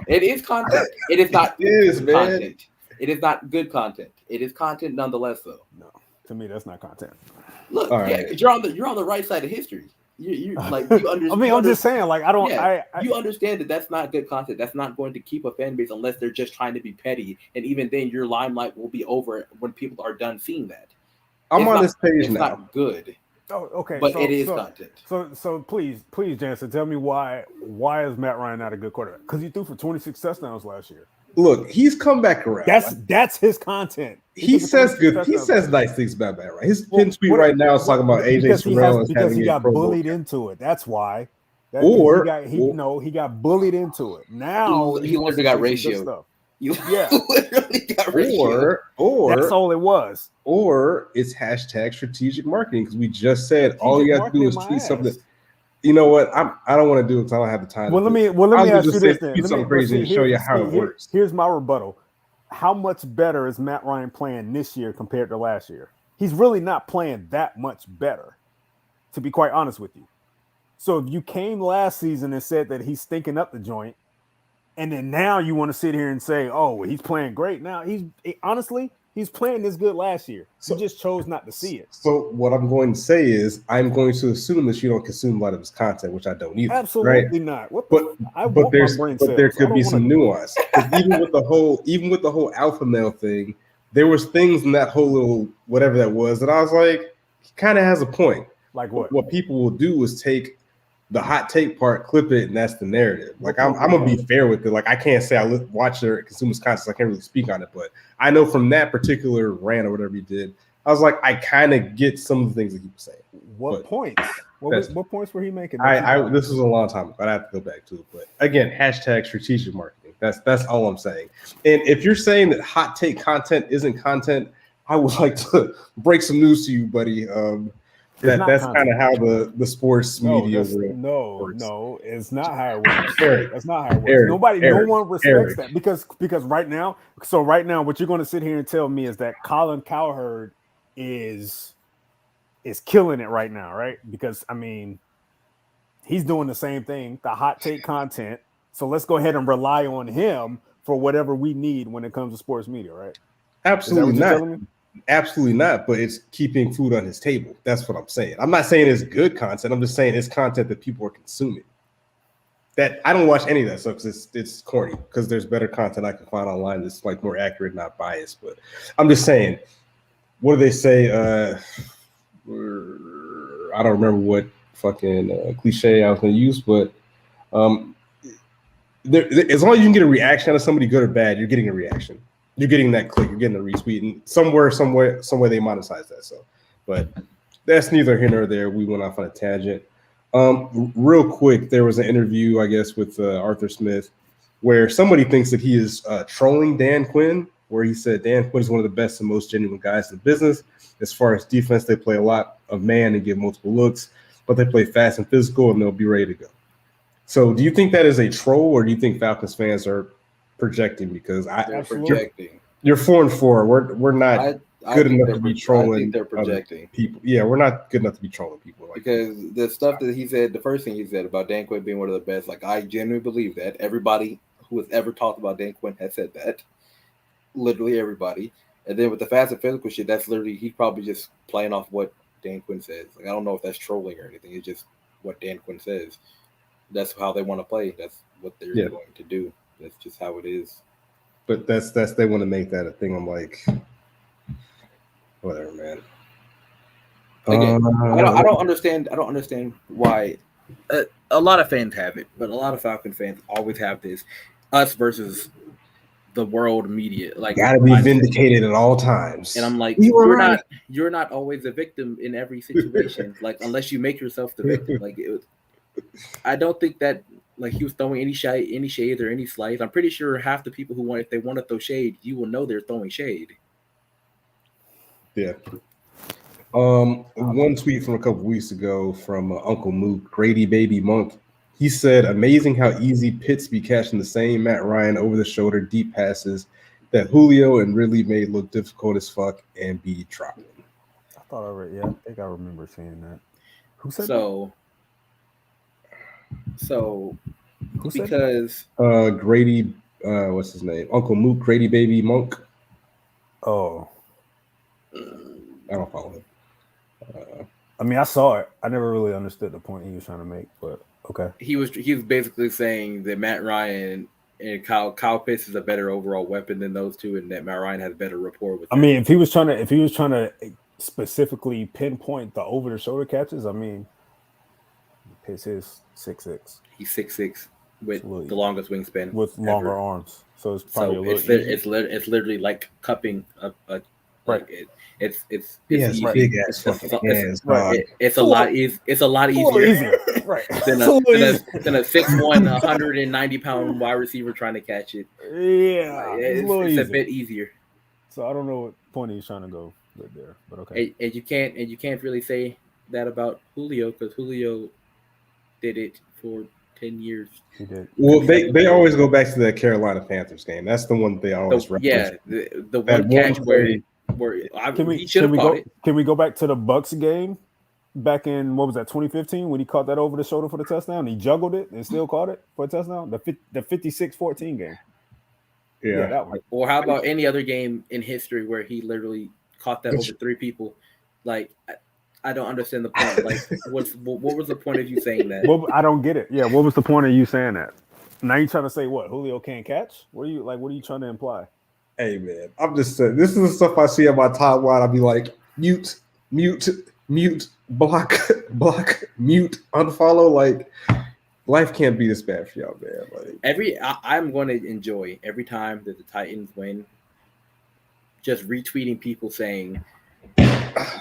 It is content. It is not. It is content. Man. It is not good content. It is content nonetheless, though. No, to me, that's not content. Look, because you're on the right side of history. You understand. I mean, I'm just saying, like, I don't. Yeah, you understand that that's not good content. That's not going to keep a fan base unless they're just trying to be petty. And even then, your limelight will be over when people are done seeing that. I'm on this page now. It's not Oh, good. okay. But it is content. So please, Jansen, tell me why is Matt Ryan not a good quarterback? Because he threw for 26 touchdowns last year. Look, he's come back around. That's his content. He says good. He says nice things about Matt Ryan. His pin tweet right now is talking about AJ Terrell because he got bullied into it. That's why. He got bullied into it. Now he literally got ratio. Yeah, or that's all it was. Or it's hashtag strategic marketing because we just said all you have to do is tweet something. You know what? I don't want to do it because I don't have the time. Well, let me ask you this then. Tweet something crazy and show you how it works. Here's my rebuttal. How much better is Matt Ryan playing this year compared to last year? He's really not playing that much better, to be quite honest with you. So if you came last season and said that he's stinking up the joint, and then now you want to sit here and say, "Oh, he's playing great." Now he's playing this good last year. So, he just chose not to see it. So what I'm going to say is, I'm going to assume that you don't consume a lot of his content, which I don't either. Absolutely not. But there could be some nuance. even with the whole alpha male thing, there was things in that whole little whatever that was that I was like, he kind of has a point. Like what? What people will do is take the hot take part, clip it, and that's the narrative. Like I'm gonna be fair with it. Like I can't say I watch their consumers' content, so I can't really speak on it. But I know from that particular rant or whatever he did, I was like, I kind of get some of the things that he was saying. What points? What points were he making? This was a long time ago. I'd have to go back to it. But again, hashtag strategic marketing. That's all I'm saying. And if you're saying that hot take content isn't content, I would like to break some news to you, buddy. That's kind of how the sports media works. No, it's not how it works. That's not how it works. No one respects that because right now, what you're going to sit here and tell me is that Colin Cowherd is killing it right now, right? Because I mean, he's doing the same thing, the hot take content. So let's go ahead and rely on him for whatever we need when it comes to sports media, right? Absolutely not. Absolutely not, but it's keeping food on his table. That's what I'm saying. I'm not saying it's good content. I'm just saying it's content that people are consuming. That I don't watch any of that stuff because it's corny. Because there's better content I can find online that's like more accurate, not biased. But I'm just saying, what do they say? I don't remember what fucking cliche I was going to use, but as long as you can get a reaction out of somebody, good or bad, you're getting a reaction. You're getting that click, you're getting a retweet, and somewhere they monetize that. So, but that's neither here nor there. We went off on a tangent. Real quick, there was an interview, I guess, with Arthur Smith, where somebody thinks that he is trolling Dan Quinn, where he said Dan Quinn is one of the best and most genuine guys in the business. As far as defense, they play a lot of man and give multiple looks, but they play fast and physical, and they'll be ready to go. So, do you think that is a troll, or do you think Falcons fans are projecting? Because you're 4-4. We're not good enough to be trolling. I think they're projecting people. Yeah, we're not good enough to be trolling people. Because the stuff that he said, the first thing he said about Dan Quinn being one of the best, like I genuinely believe that. Everybody who has ever talked about Dan Quinn has said that. Literally everybody. And then with the fast and physical shit, that's literally he's probably just playing off what Dan Quinn says. Like, I don't know if that's trolling or anything. It's just what Dan Quinn says. That's how they want to play. That's what they're going to do. That's just how it is. But that's they want to make that a thing. I'm like, whatever, man. Again, I don't understand. I don't understand why. A lot of fans have it, but a lot of Falcon fans always have this us versus the world media. Like, gotta be vindicated at all times. And I'm like, you're not always a victim in every situation. Like, unless you make yourself the victim. Like, I don't think that like he was throwing any shade or any slights. I'm pretty sure half the people who if they want to throw shade, you will know they're throwing shade. Yeah. One tweet from a couple weeks ago from Uncle Mook, Grady Baby Monk. He said, "Amazing how easy Pitts be catching the same Matt Ryan over the shoulder deep passes that Julio and Ridley made look difficult as fuck and be dropping." I thought I think I remember saying that. Who said that? So who said because that? Grady, what's his name? Uncle Mook, Grady Baby Monk. Oh, I don't follow him. I mean, I saw it. I never really understood the point he was trying to make, but okay. He was basically saying that Matt Ryan and Kyle Pitts is a better overall weapon than those two, and that Matt Ryan has better rapport with. I mean, if he was trying to specifically pinpoint the over the shoulder catches, I mean, Pitts is 6'6". He's 6'6" with the longest wingspan with longer arms, so it's probably it's literally like cupping a right. Like it's easy. Big ass fucking hands. It's a lot easier. It's a lot easier, right? than a 6'1", 190-pound wide receiver trying to catch it. Yeah, it's a bit easier. So I don't know what point he's trying to go with there, but okay. And you can't really say that about Julio because Julio did it for 10 years. He did. Well, they always go back to that Carolina Panthers game. That's the one they always reference. Yeah, the one catch where he should have caught it. Can we go back to the Bucs game back in, what was that, 2015, when he caught that over the shoulder for the touchdown? He juggled it and still caught it for a touchdown? The 56-14 game. Yeah, that one. Or how about any other game in history where he literally caught that over 3 people? Like, I don't understand the point. Like, what was the point of you saying that? Well, I don't get it. Yeah, what was the point of you saying that? Now you trying to say what? Julio can't catch? What are you trying to imply? Hey man, I'm just saying this is the stuff I see on my timeline. I'll be like, mute, block, mute, unfollow. Like, life can't be this bad for y'all, man. Like, I'm going to enjoy every time that the Titans win. Just retweeting people saying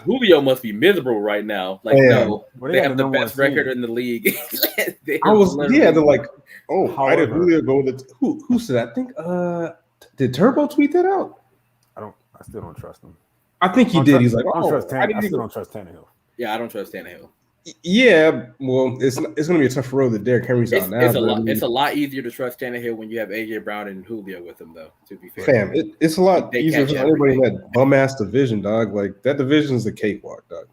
Julio must be miserable right now. Like, no, they have the best record in the league. they're like, why did Julio go to who said that? I think did Turbo tweet that out? I still don't trust him. I think he did. He's like, I still don't trust Tannehill. Yeah, I don't trust Tannehill. Yeah, well, it's going to be a tough road that Derrick Henry's on now. It's a lot easier to trust Tannehill when you have AJ Brown and Julio with him, though. To be fair, fam, it's a lot easier for everybody in that bum ass division, dog. Like, that division is a cakewalk, dog.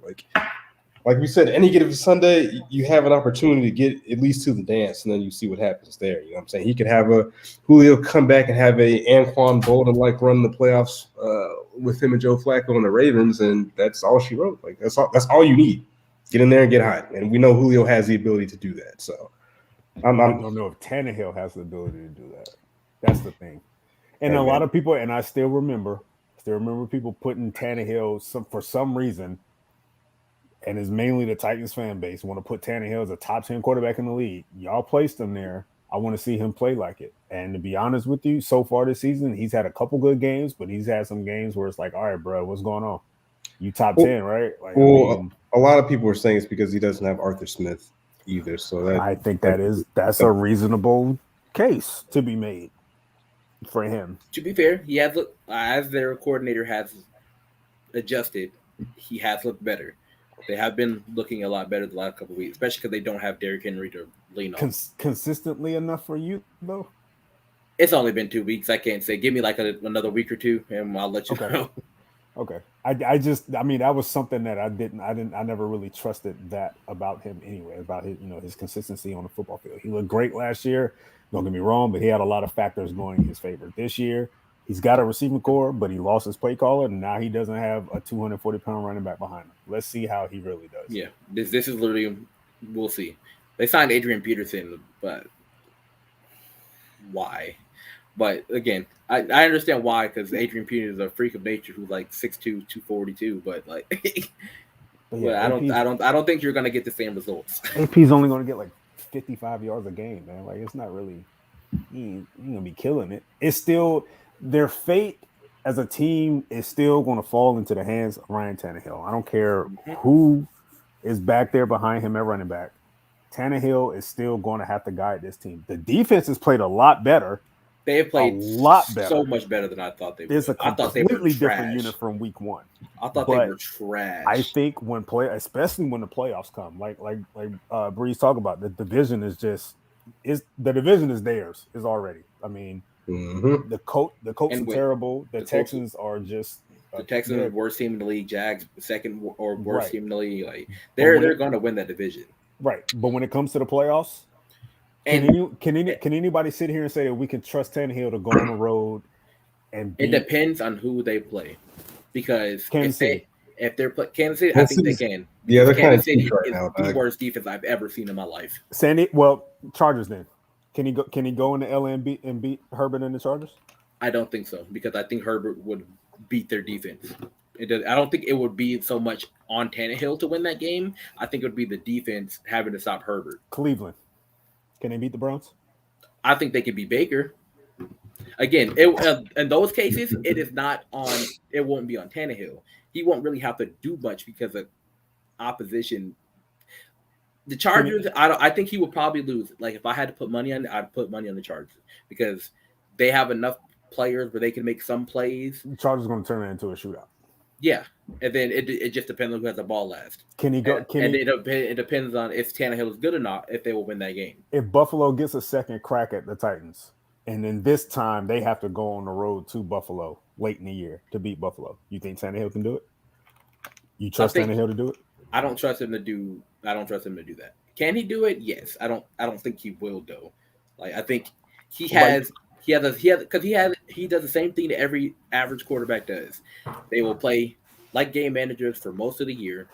Like we said, any given Sunday, you have an opportunity to get at least to the dance, and then you see what happens there. You know what I'm saying? He could have a Julio come back and have a Anquan Bolden like run the playoffs with him and Joe Flacco and the Ravens, and that's all she wrote. Like, that's all you need. Get in there and get hot. And we know Julio has the ability to do that. So I don't know if Tannehill has the ability to do that. That's the thing. And a lot of people, and I still remember people putting Tannehill for some reason, and it's mainly the Titans fan base, want to put Tannehill as a top 10 quarterback in the league. Y'all placed him there. I want to see him play like it. And to be honest with you, so far this season, he's had a couple good games, but he's had some games where it's like, all right, bro, what's going on? You top 10, right? Like, a lot of people are saying it's because he doesn't have Arthur Smith either. So I think that's a reasonable case to be made for him. To be fair, he has looked, as their coordinator has adjusted, he has looked better. They have been looking a lot better the last couple of weeks, especially because they don't have Derrick Henry to lean on. Consistently enough for you, though? It's only been 2 weeks. I can't say. Give me like another week or two, and I'll let you know. Okay. I mean, that was something that I never really trusted that about him anyway, about his consistency on the football field. He looked great last year. Don't get me wrong, but he had a lot of factors going in his favor. This year, He's got a receiving core, but he lost his play caller, and now he doesn't have a 240-pound running back behind him. Let's see how he really does. Yeah, this is literally, we'll see. They signed Adrian Peterson, but why? But again, I understand why, because Adrian Peterson is a freak of nature who's like 6'2", 242, but like, I don't think you're gonna get the same results. AP's only gonna get like 55 yards a game, man. Like, it's not really. He ain't gonna be killing it. It's still their fate as a team is still going to fall into the hands of Ryan Tannehill. I don't care who is back there behind him at running back. Tannehill is still going to have to guide this team. The defense has played a lot better. They have played a lot better, so much better than I thought they would. It's a completely different unit from week one. I thought they were trash. I think especially when the playoffs come, like Breeze talked about, the division is theirs. Is already. I mean, the Colts are terrible. The Texans are just the Texans are worst team in the league. Jags second or worst team in the league. Like they're going to win that division. Right, but when it comes to the playoffs, can anybody sit here and say that we can trust Tannehill to go on the road and beat? It depends on who they play, because if they're Kansas City, I think they can. Yeah, they're Kansas City right now, the worst defense I've ever seen in my life. Chargers then. Can he go in the LA and beat Herbert and the Chargers? I don't think so, because I think Herbert would beat their defense. I don't think it would be so much on Tannehill to win that game. I think it would be the defense having to stop Herbert. Cleveland. Can they beat the Browns? I think they could beat Baker. Again, in those cases, it is not on. It won't be on Tannehill. He won't really have to do much because of opposition. The Chargers, I think he will probably lose. Like, if I had to put money on it, I'd put money on the Chargers, because they have enough players where they can make some plays. The Chargers are going to turn it into a shootout. Yeah, and then it just depends on who has the ball last. Can he go? It depends on if Tannehill is good or not, if they will win that game. If Buffalo gets a second crack at the Titans, and then this time they have to go on the road to Buffalo late in the year to beat Buffalo, you think Tannehill can do it? You trust Tannehill to do it? I don't trust him to do that. Can he do it? Yes. I don't think he will though. Like, I think he does the same thing that every average quarterback does. They will play like game managers for most of the year,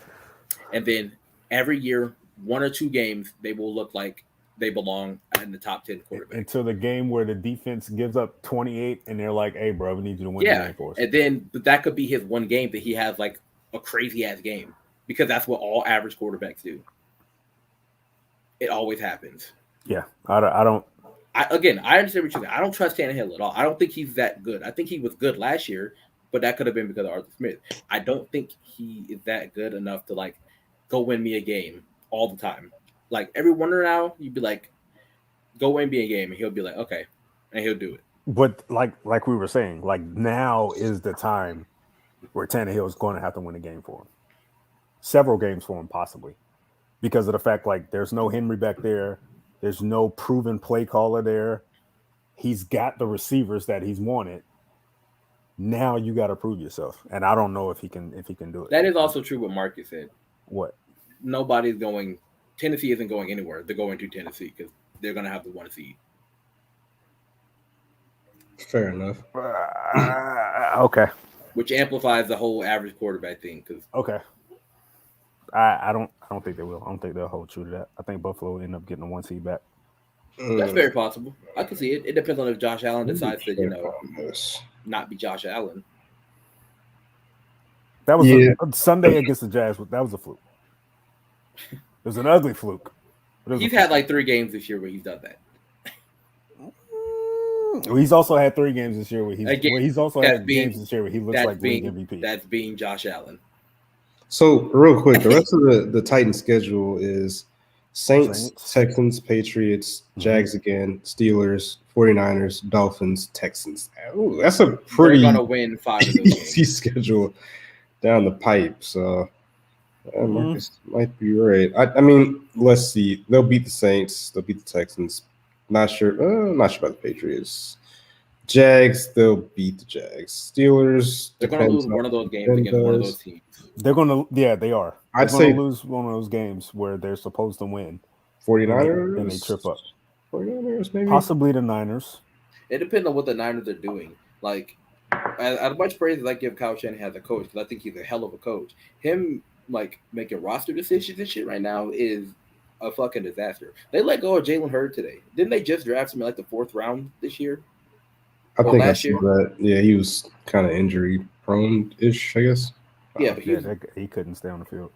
and then every year, one or two games, they will look like they belong in the top 10 quarterback. Until the game where the defense gives up 28 and they're like, hey, bro, we need you to win the game for us. And then that could be his one game that he has like a crazy-ass game, because that's what all average quarterbacks do. It always happens. Yeah, I don't. I understand what you're saying. I don't trust Tannehill at all. I don't think he's that good. I think he was good last year, but that could have been because of Arthur Smith. I don't think he is that good enough to like go win me a game all the time. Like every one now, you'd be like, go win me a game, and he'll be like, okay, and he'll do it. But like we were saying, like now is the time where Tannehill is going to have to win a game for him. Several games for him, possibly, because of the fact like there's no Henry back there. There's no proven play caller there. He's got the receivers that he's wanted. Now you got to prove yourself, and I don't know if he can do it. That is also true what Marcus said. What? Nobody's going. Tennessee isn't going anywhere. They're going to Tennessee because they're going to have the 1 seed. Fair enough. Okay. Which amplifies the whole average quarterback thing. Okay. I don't think they will. I don't think they'll hold true to that. I think Buffalo will end up getting the 1 seed back. That's very possible. I can see it. It depends on if Josh Allen decides to, not be Josh Allen. That was a Sunday against the Jazz. That was a fluke. It was an ugly fluke. He's had like 3 games this year where he's done that. He's also had 3 games this year where he's also had games this year where he looks like league MVP. That's being Josh Allen. So real quick, the rest of the Titans schedule is Saints, Texans, Patriots, Jags again, Steelers, 49ers, Dolphins, Texans. Ooh, that's a pretty going to win 5 of those easy games. schedule down the pipe. So Marcus might be right. I mean, let's see. They'll beat the Saints. They'll beat the Texans. Not sure about the Patriots. Jags, they'll beat the Jags. Steelers, they're going to lose one of those games against one of those teams. They're going to, they are. I'd say lose one of those games where they're supposed to win. 49ers, and they trip up. 49ers, maybe. Possibly the Niners. It depends on what the Niners are doing. Like, as much praise as I give Kyle Shanahan as a coach, because I think he's a hell of a coach, him like making roster decisions and shit right now is a fucking disaster. They let go of Jalen Hurd today. Didn't they just draft him in like the 4th round this year? I think I saw that. Yeah, he was kind of injury prone-ish, I guess. Yeah, but he couldn't stay on the field.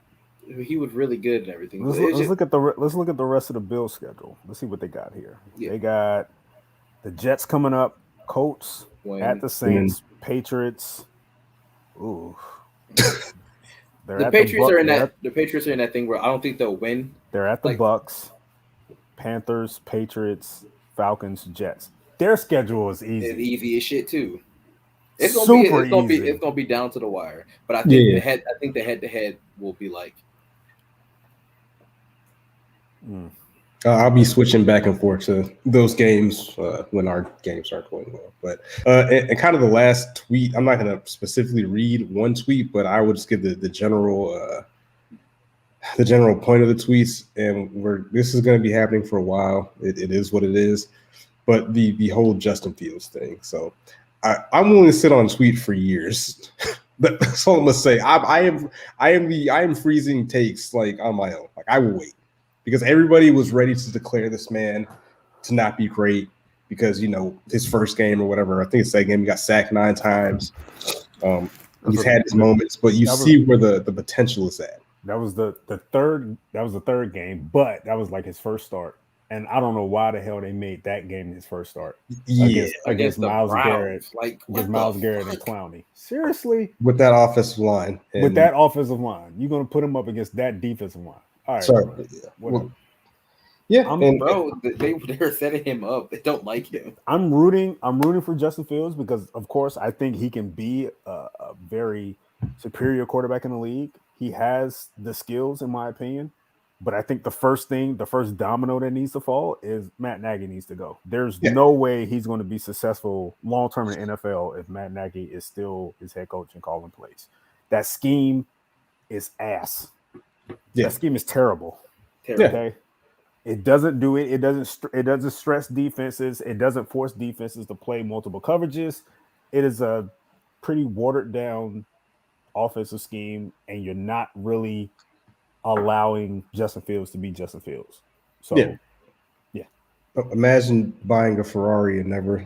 He was really good and everything. Let's look at the rest of the Bills schedule. Let's see what they got here. Yeah. They got the Jets coming up, Colts at the Saints, Patriots. Ooh. The Patriots are in that. The Patriots are in that thing where I don't think they'll win. They're at the Bucks, Panthers, Patriots, Falcons, Jets. Their schedule is easy. It's easy as shit too. It's gonna be down to the wire. But I think the head-to-head will be like. I'll be switching back and forth to those games when our games aren't going well. But and kind of the last tweet, I'm not going to specifically read one tweet, but I would just give the general point of the tweets. And this is going to be happening for a while. It is what it is. But the whole Justin Fields thing. So I'm willing to sit on tweet for years. That's all I'm gonna say. I am freezing takes like on my own. Like I will wait. Because everybody was ready to declare this man to not be great because, his first game or whatever. I think it's that game. He got sacked 9 times. He's had his moments, but you see where the potential is at. That was the third game, but that was like his first start. And I don't know why the hell they made that game his first start. Yeah. Against Myles Garrett. Against Myles Garrett and Clowney. Seriously? With that offensive line. You're going to put him up against that defensive line. All right. Sorry. They're setting him up. They don't like him. I'm rooting for Justin Fields because, of course, I think he can be a very superior quarterback in the league. He has the skills, in my opinion. But I think the first domino that needs to fall is Matt Nagy needs to go. There's no way he's going to be successful long-term in the NFL if Matt Nagy is still his head coach and calling plays. That scheme is ass. Yeah. That scheme is terrible. Okay, it doesn't do it. It doesn't stress defenses. It doesn't force defenses to play multiple coverages. It is a pretty watered down offensive scheme, and you're not really allowing Justin Fields to be Justin Fields. So, yeah. Imagine buying a Ferrari and never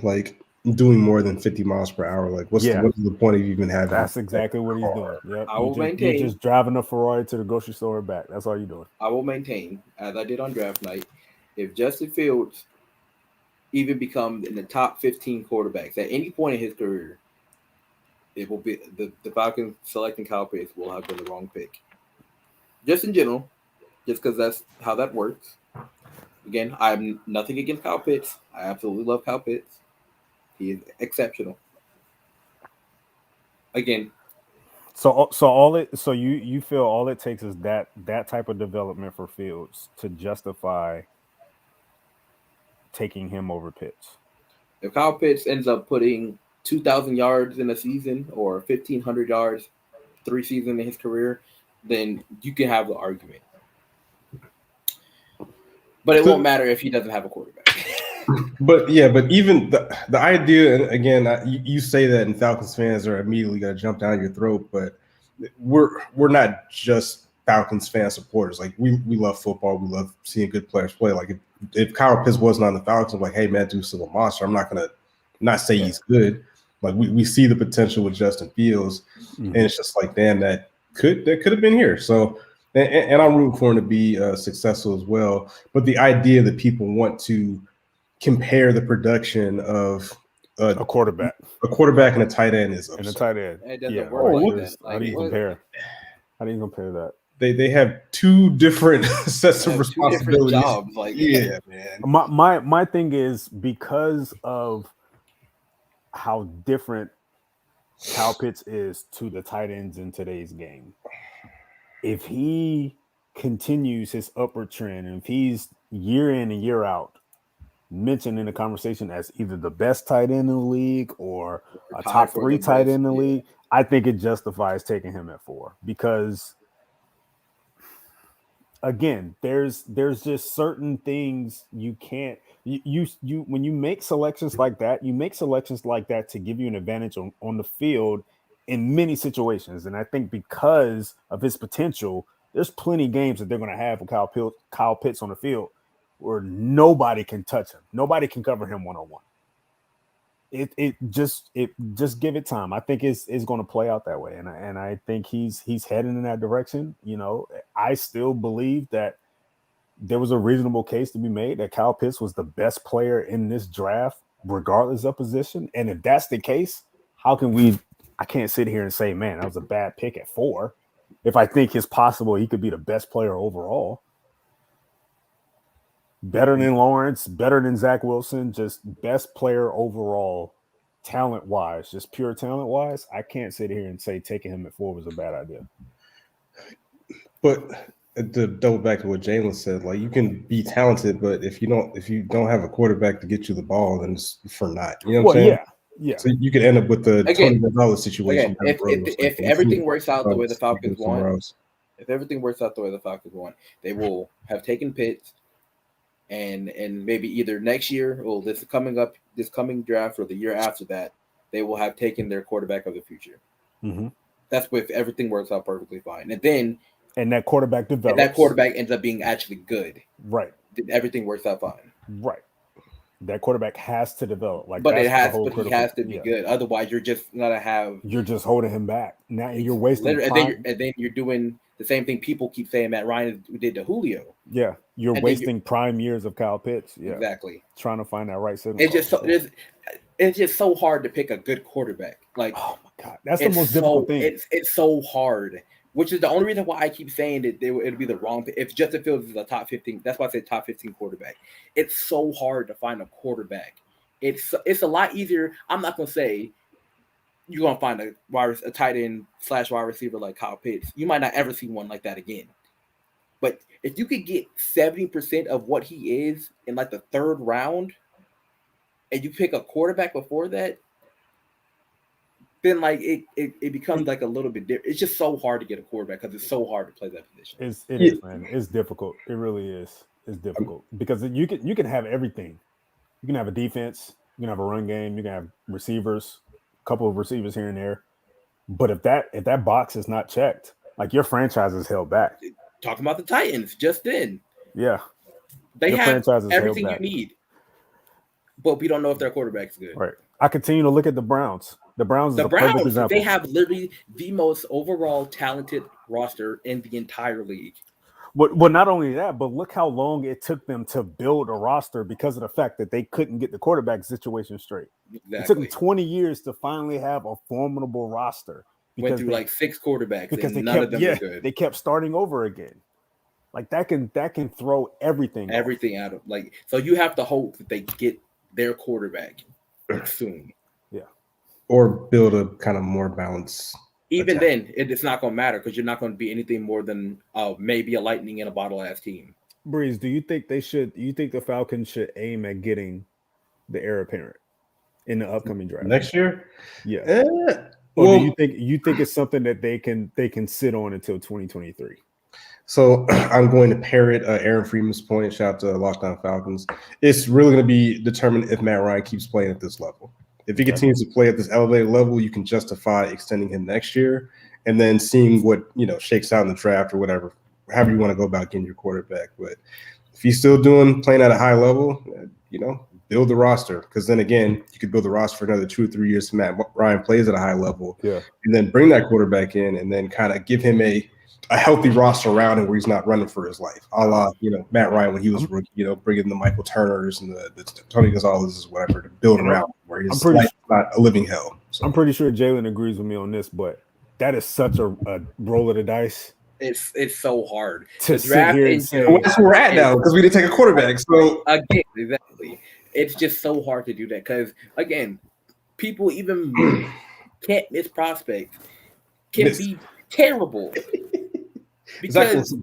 doing more than 50 miles per hour. What's the point of even having? That's exactly what he's doing. Yep. I will maintain. You're just driving a Ferrari to the grocery store and back. That's all you're doing. I will maintain, as I did on draft night, if Justin Fields even becomes in the top 15 quarterbacks at any point in his career, it will be the Falcons selecting Kyle Pitts will have been the wrong pick. Just in general, just because that's how that works. Again, I have nothing against Kyle Pitts. I absolutely love Kyle Pitts. He is exceptional. Again. So you feel all it takes is that type of development for Fields to justify taking him over Pitts. If Kyle Pitts ends up putting 2,000 yards in a season or 1,500 yards 3 seasons in his career, then you can have the argument. But it won't matter if he doesn't have a quarterback. But even the idea, and again, you say that, and Falcons fans are immediately going to jump down your throat. But we're not just Falcons fan supporters. We love football. We love seeing good players play. If Kyle Pitts wasn't on the Falcons, I'm like, hey man, dude's still a monster. I'm not gonna not say he's good. We see the potential with Justin Fields, and it's just damn, that could have been here. So. And I'm rooting for him to be successful as well. But the idea that people want to compare the production of a quarterback and a tight end is absurd. And a tight end. It doesn't work like that. How do you compare? How do you compare that? They have 2 different sets of responsibilities. Jobs, man. My thing is, because of how different Kyle Pitts is to the tight ends in today's game. If he continues his upward trend, and if he's year in and year out mentioned in the conversation as either the best tight end in the league or a top 3 tight end in the league, I think it justifies taking him at 4 because again, there's just certain things you can't you when you make selections like that, you make selections like that to give you an advantage on the field in many situations. And I think because of his potential, there's plenty of games that they're going to have with Kyle Pitts on the field where nobody can touch him. Nobody can cover him one-on-one. It just give it time. I think it's going to play out that way, and I think he's heading in that direction. You know, I still believe that there was a reasonable case to be made that Kyle Pitts was the best player in this draft, regardless of position. And if that's the case, how can we? I can't sit here and say, man, that was a bad pick at 4. If I think it's possible he could be the best player overall. Better than Lawrence, better than Zach Wilson, just best player overall, talent-wise, just pure talent-wise. I can't sit here and say taking him at 4 was a bad idea. But to double back to what Jalen said, like you can be talented, but if you don't have a quarterback to get you the ball, then it's for naught. You know what I'm saying? Yeah. So you could end up with the Tony Gonzalez situation. If everything works out the way the Falcons want, they will have taken Pitts. And maybe either next year or this coming draft or the year after that, they will have taken their quarterback of the future. Mm-hmm. That's if everything works out perfectly fine. And that quarterback develops. And that quarterback ends up being actually good. Right. Everything works out fine. Right. That quarterback has to develop. He has to be good. Otherwise, you're just gonna have. You're just holding him back. Now you're wasting time. And then you're doing the same thing people keep saying Matt Ryan did to Julio. Yeah, you're wasting prime years of Kyle Pitts. Yeah, exactly. Trying to find that right signal. It's just so hard to pick a good quarterback. Like, oh my god, that's the most difficult thing. It's so hard, which is the only reason why I keep saying that it'll be the wrong pick. If Justin Fields is a top 15, that's why I say top 15 quarterback. It's so hard to find a quarterback. It's a lot easier. I'm not gonna say you're gonna find a tight end / wide receiver like Kyle Pitts. You might not ever see one like that again. But if you could get 70% of what he is in like the 3rd round, and you pick a quarterback before that, then like it becomes like a little bit different. It's just so hard to get a quarterback because it's so hard to play that position. It is, man. It's difficult. It really is. It's difficult because you can have everything. You can have a defense. You can have a run game. You can have receivers, a couple of receivers here and there. But if that box is not checked, like your franchise is held back. Talking about the Titans just then. Yeah. They have everything you need. But we don't know if their quarterback's good. Right. I continue to look at the Browns. The Browns is a perfect example. They have literally the most overall talented roster in the entire league. Well, not only that, but look how long it took them to build a roster because of the fact that they couldn't get the quarterback situation straight. Exactly. It took them 20 years to finally have a formidable roster. Went through like 6 quarterbacks because none of them were good. They kept starting over again. Like that can throw everything out of like. So you have to hope that they get their quarterback soon. Yeah. Or build a kind of more balanced. Even then, it's not going to matter because you're not going to be anything more than maybe a lightning in a bottle ass team. Breeze, do you think the Falcons should aim at getting the heir apparent in the upcoming draft next year? Yeah. Or do you think it's something that they can sit on until 2023? So I'm going to parrot Aaron Freeman's point. Shout out to Lockdown Falcons. It's really going to be determined if Matt Ryan keeps playing at this level. If he continues to play at this elevated level, you can justify extending him next year and then seeing what shakes out in the draft or whatever, however you want to go about getting your quarterback. But if he's still playing at a high level, build the roster, because then again, you could build the roster for another 2 or 3 years. Matt Ryan plays at a high level, and then bring that quarterback in, and then kind of give him a healthy roster around him where he's not running for his life, a la Matt Ryan when he was rookie. Bringing the Michael Turners and the Tony Gonzalez, whatever, to build around where his life is not a living hell. So. I'm pretty sure Jalen agrees with me on this, but that is such a roll of the dice. It's so hard to sit here and say that's where we're at now because we didn't take a quarterback. So again, exactly. It's just so hard to do that because, again, people even can't miss prospects can be terrible. Because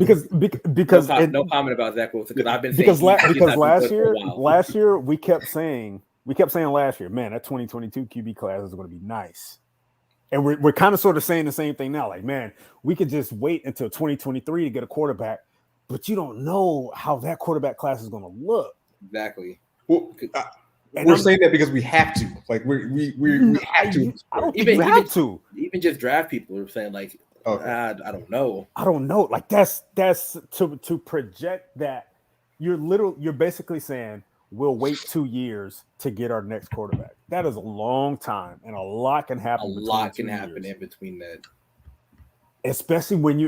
no comment about Zach Wilson because I've been saying last year we kept saying last year, man, that 2022 QB class is going to be nice. And we're kind of sort of saying the same thing now. Like, man, we could just wait until 2023 to get a quarterback but you don't know how that quarterback class is going to look. Exactly. Well, we're saying that because we have to. Like we have to. I don't think you have to. Even just draft people are saying like, I don't know. I don't know. Like that's to project that you're basically saying we'll wait 2 years to get our next quarterback. That is a long time, and a lot can happen. In between that. Especially when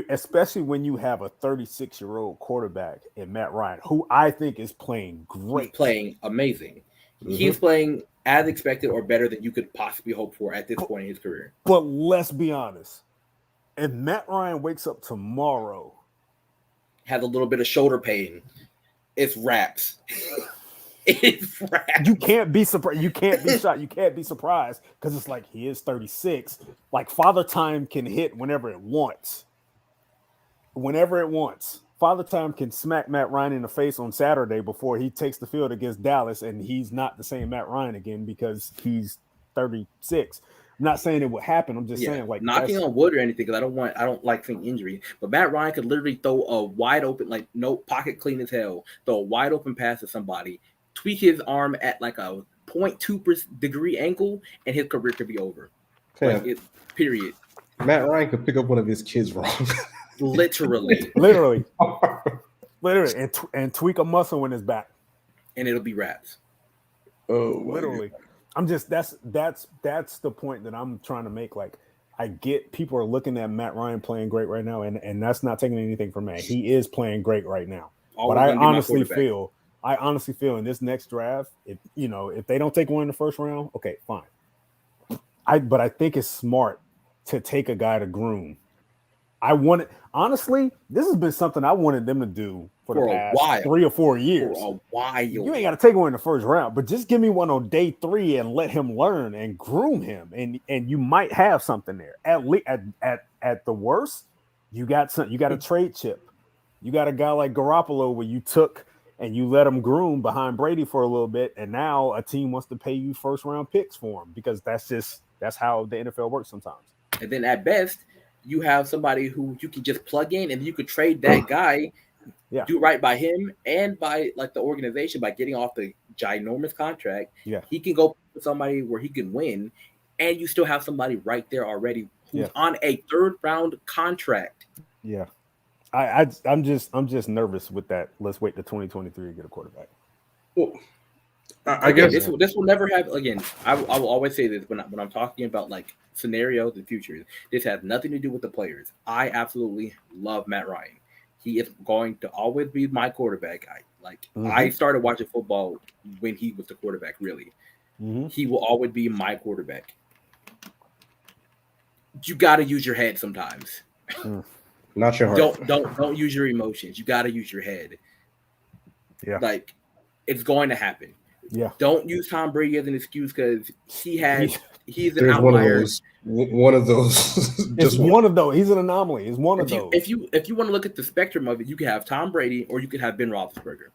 you have a 36-year-old quarterback in Matt Ryan, who I think is playing great. He's playing amazing. Mm-hmm. He's playing as expected or better than you could possibly hope for at this point in his career. But let's be honest. If Matt Ryan wakes up tomorrow, has a little bit of shoulder pain, it's wraps. It's wraps. You can't be surprised. You can't be shocked. You can't be surprised because it's like he is 36. Like Father Time can hit whenever it wants. Whenever it wants. Father Time can smack Matt Ryan in the face on Saturday before he takes the field against Dallas, and he's not the same Matt Ryan again because he's 36. I'm not saying it would happen. I'm just saying, like, knocking on wood or anything, because I don't like seeing injury. But Matt Ryan could literally throw a wide open, like no pocket clean as hell, throw a wide open pass to somebody, tweak his arm at like a 0.2 degree angle, and his career could be over. Like, period. Matt Ryan could pick up one of his kids wrong. Literally, and tweak a muscle in his back, and it'll be wraps. Oh, literally. I'm just that's the point that I'm trying to make. Like, I get people are looking at Matt Ryan playing great right now, and that's not taking anything from Matt. He is playing great right now. But I honestly feel in this next draft, if they don't take one in the first round, okay, fine. But I think it's smart to take a guy to groom. Honestly, this has been something I wanted them to do for the past 3 or 4 years. For a while. You ain't got to take one in the first round, but just give me one on day 3 and let him learn and groom him, and you might have something there. At the worst, you got a trade chip. You got a guy like Garoppolo where you took and you let him groom behind Brady for a little bit, and now a team wants to pay you first round picks for him because that's how the NFL works sometimes. And then at best, you have somebody who you can just plug in, and you could trade that guy, do right by him and by like the organization by getting off the ginormous contract. Yeah, he can go with somebody where he can win, and you still have somebody right there already who's on a 3rd round contract. Yeah, I'm just nervous with that. Let's wait to 2023 to get a quarterback. Well, I guess this will never have. Again, I will always say this when I'm talking about like scenarios and futures. This has nothing to do with the players. I absolutely love Matt Ryan. He is going to always be my quarterback. I started watching football when he was the quarterback. Really, he will always be my quarterback. You got to use your head sometimes. Not your heart. Don't use your emotions. You got to use your head. Yeah, like it's going to happen. Yeah. Don't use Tom Brady as an excuse because he's an outlier. One of those. Just one of those. He's an anomaly. It's one of those. If you want to look at the spectrum of it, you can have Tom Brady or you could have Ben Roethlisberger.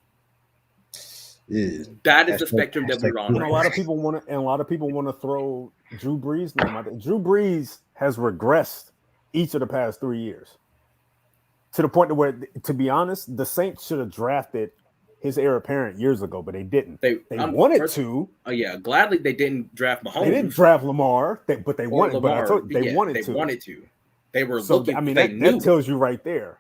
Yeah. That is the spectrum that we're on. And a lot of people want to throw Drew Brees name out there. Drew Brees has regressed each of the past 3 years to the point where, to be honest, the Saints should have drafted his heir apparent years ago, but they didn't. They wanted to. Oh yeah, gladly they didn't draft Mahomes. They didn't draft Lamar, but they wanted. Lamar, but they wanted to. They were looking. I mean, that tells you right there.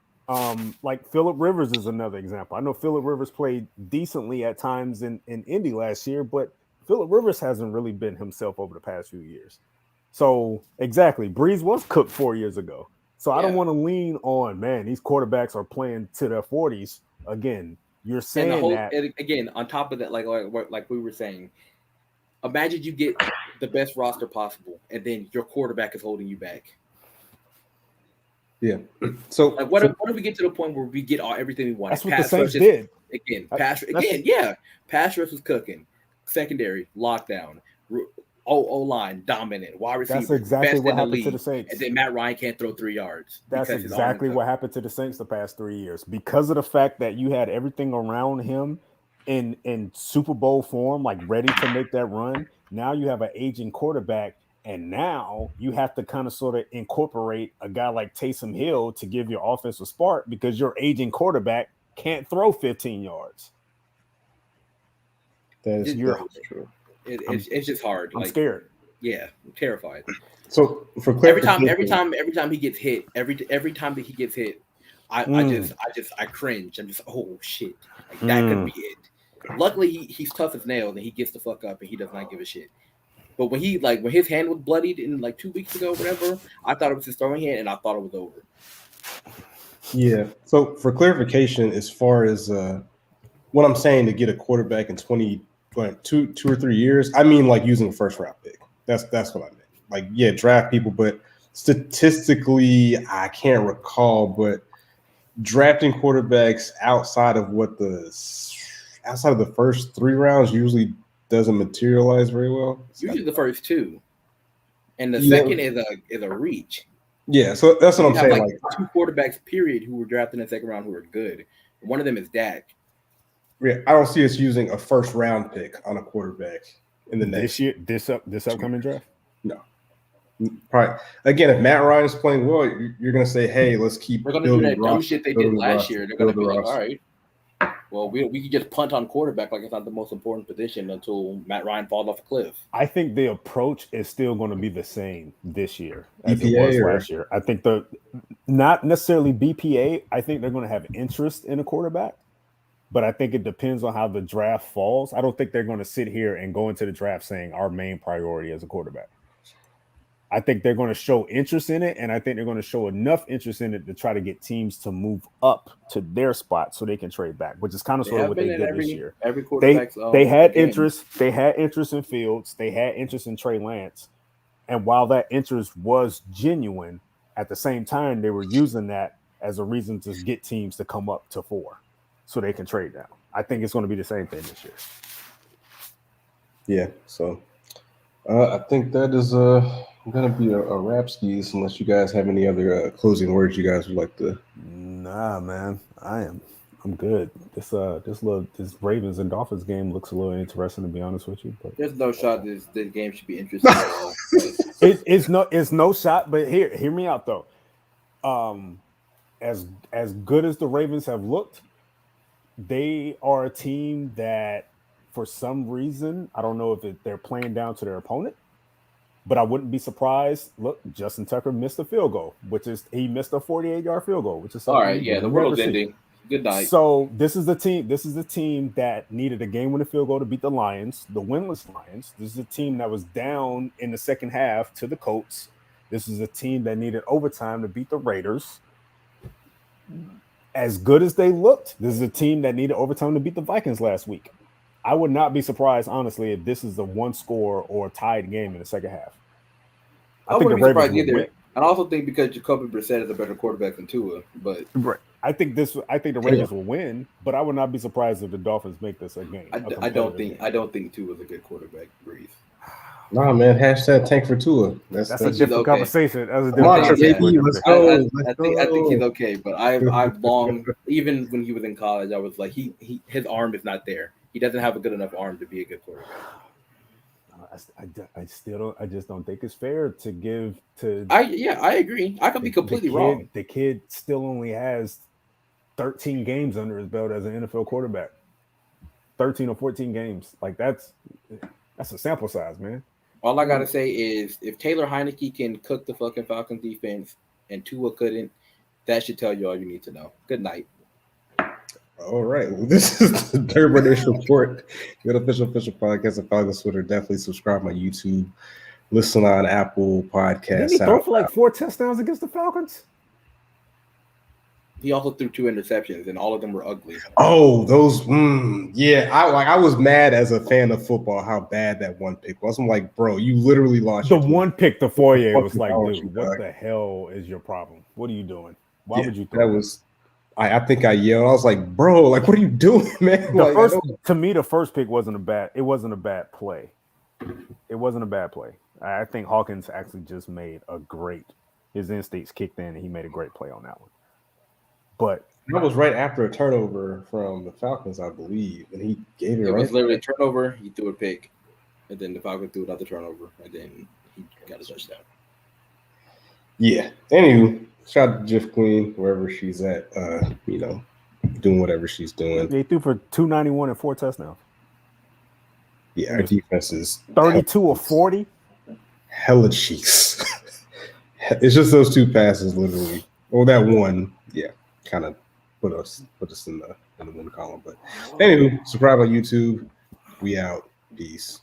Like Phillip Rivers is another example. I know Phillip Rivers played decently at times in Indy last year, but Phillip Rivers hasn't really been himself over the past few years. So exactly, Breeze was cooked 4 years ago. So I don't want to lean on, man, these quarterbacks are playing to their 40s again. You're saying that again. On top of that, like we were saying, imagine you get the best roster possible, and then your quarterback is holding you back. Yeah. So like, what if we get to the point where we get everything we want? That's what the Saints did. Pass rush was cooking. Secondary lockdown. O-line dominant. Wide receiver. That's exactly what happened to the Saints. And then Matt Ryan can't throw 3 yards. That's exactly what happened to the Saints the past 3 years. Because of the fact that you had everything around him in Super Bowl form, like ready to make that run. Now you have an aging quarterback, And now you have to kind of sort of incorporate a guy like Taysom Hill to give your offense a spark because your aging quarterback can't throw 15 yards. That's true. It's just hard. I'm scared. Yeah, I'm terrified. So for every time he gets hit, every time that he gets hit, I cringe. I'm just, oh shit, like that could be it. Luckily, he's tough as nails and he gets the fuck up and he does not give a shit. But when his hand was bloodied in like 2 weeks ago, whatever, I thought it was his throwing hand and I thought it was over. Yeah. So for clarification, as far as what I'm saying to get a quarterback in 2 or 3 years, I mean like using a first round pick. That's what I meant. Like, yeah, draft people, but statistically, I can't recall, but drafting quarterbacks outside of the first 3 rounds usually doesn't materialize very well. Usually the first 2, and the second is a reach. Yeah, so that's what I'm saying. Like 2 quarterbacks, period, who were drafted in the second round who are good. One of them is Dak. Yeah, I don't see us using a first round pick on a quarterback in the next year. This upcoming draft. No. Probably. Again, if Matt Ryan is playing well, you're going to say, "Hey, let's keep." We're going to do that dumb shit they did last year. They're going to be like, "All right, well, we can just punt on quarterback like it's not the most important position until Matt Ryan falls off a cliff." I think the approach is still going to be the same this year as it was last year. I think not necessarily BPA. I think they're going to have interest in a quarterback, but I think it depends on how the draft falls. I don't think they're going to sit here and go into the draft saying our main priority is a quarterback. I think they're going to show interest in it, and I think they're going to show enough interest in it to try to get teams to move up to their spot so they can trade back, which is kind of sort of what they did this year. Every quarterback's they had interest. They had interest in Fields. They had interest in Trey Lance, and while that interest was genuine, at the same time they were using that as a reason to get teams to come up to 4, so they can trade down. I think it's going to be the same thing this year. Yeah. So I think that is going to be a wrap, skis, unless you guys have any other closing words you guys would like to. Nah, man, I'm good. This Ravens and Dolphins game looks a little interesting, to be honest with you. But there's no shot this game should be interesting at all. It's no shot. But hear me out though. As good as the Ravens have looked, they are a team that, for some reason, I don't know if they're playing down to their opponent, but I wouldn't be surprised. Look, Justin Tucker missed a field goal, he missed a 48-yard field goal, which is all right. Yeah, the world's ending. Good night. So this is the team that needed a game-winning field goal to beat the Lions, the winless Lions. This is a team that was down in the second half to the Colts. This is a team that needed overtime to beat the Raiders. As good as they looked, this is a team that needed overtime to beat the Vikings last week. I would not be surprised, honestly, if this is a 1-score or tied game in the second half. I think wouldn't be surprised either. I also think because Jacoby Brissett is a better quarterback than Tua, but right. I think the Ravens will win, but I would not be surprised if the Dolphins make this a game. I don't think Tua is a good quarterback, Breeze. Nah, man. #tank for Tua. That's a different conversation. That's a different Let's go. I think he's okay, but I've long, even when he was in college, I was like, his arm is not there. He doesn't have a good enough arm to be a good quarterback. I just don't think it's fair to give to. I agree. I could be completely wrong. The kid still only has 13 games under his belt as an NFL quarterback. 13 or 14 games. Like that's a sample size, man. All I gotta say is if Taylor Heineke can cook the fucking Falcons defense and Tua couldn't, that should tell you all you need to know. Good night. All right. Well, this is the Dbnr Report. Good official podcast of Falcons Twitter. Definitely subscribe on YouTube. Listen on Apple Podcasts. Didn't he throw for like 4 touchdowns against the Falcons? He also threw 2 interceptions, and all of them were ugly. Oh, those, yeah. I was mad as a fan of football how bad that one pick was. I'm like, bro, you literally lost. The one pick to Foyer was like, dude, what the hell is your problem? What are you doing? Why would you throw that? Was I think I yelled. I was like, bro, like, what are you doing, man? To me, the first pick wasn't a bad play. It wasn't a bad play. I think Hawkins actually just made his instincts kicked in, and he made a great play on that one. But that was right after a turnover from the Falcons, I believe, and he gave it. It was literally a turnover. He threw a pick, and then the Falcons threw another turnover, and then he got a touchdown. Yeah. Anywho, shout out to Jiff Queen, wherever she's at, doing whatever she's doing. They threw for 291 and 4 touchdowns. Yeah, our defense is 32 or 40. Hella cheeks. It's just those 2 passes, literally. Well, that one, kind of put us in the one column. But anywho, subscribe on YouTube. We out. Peace.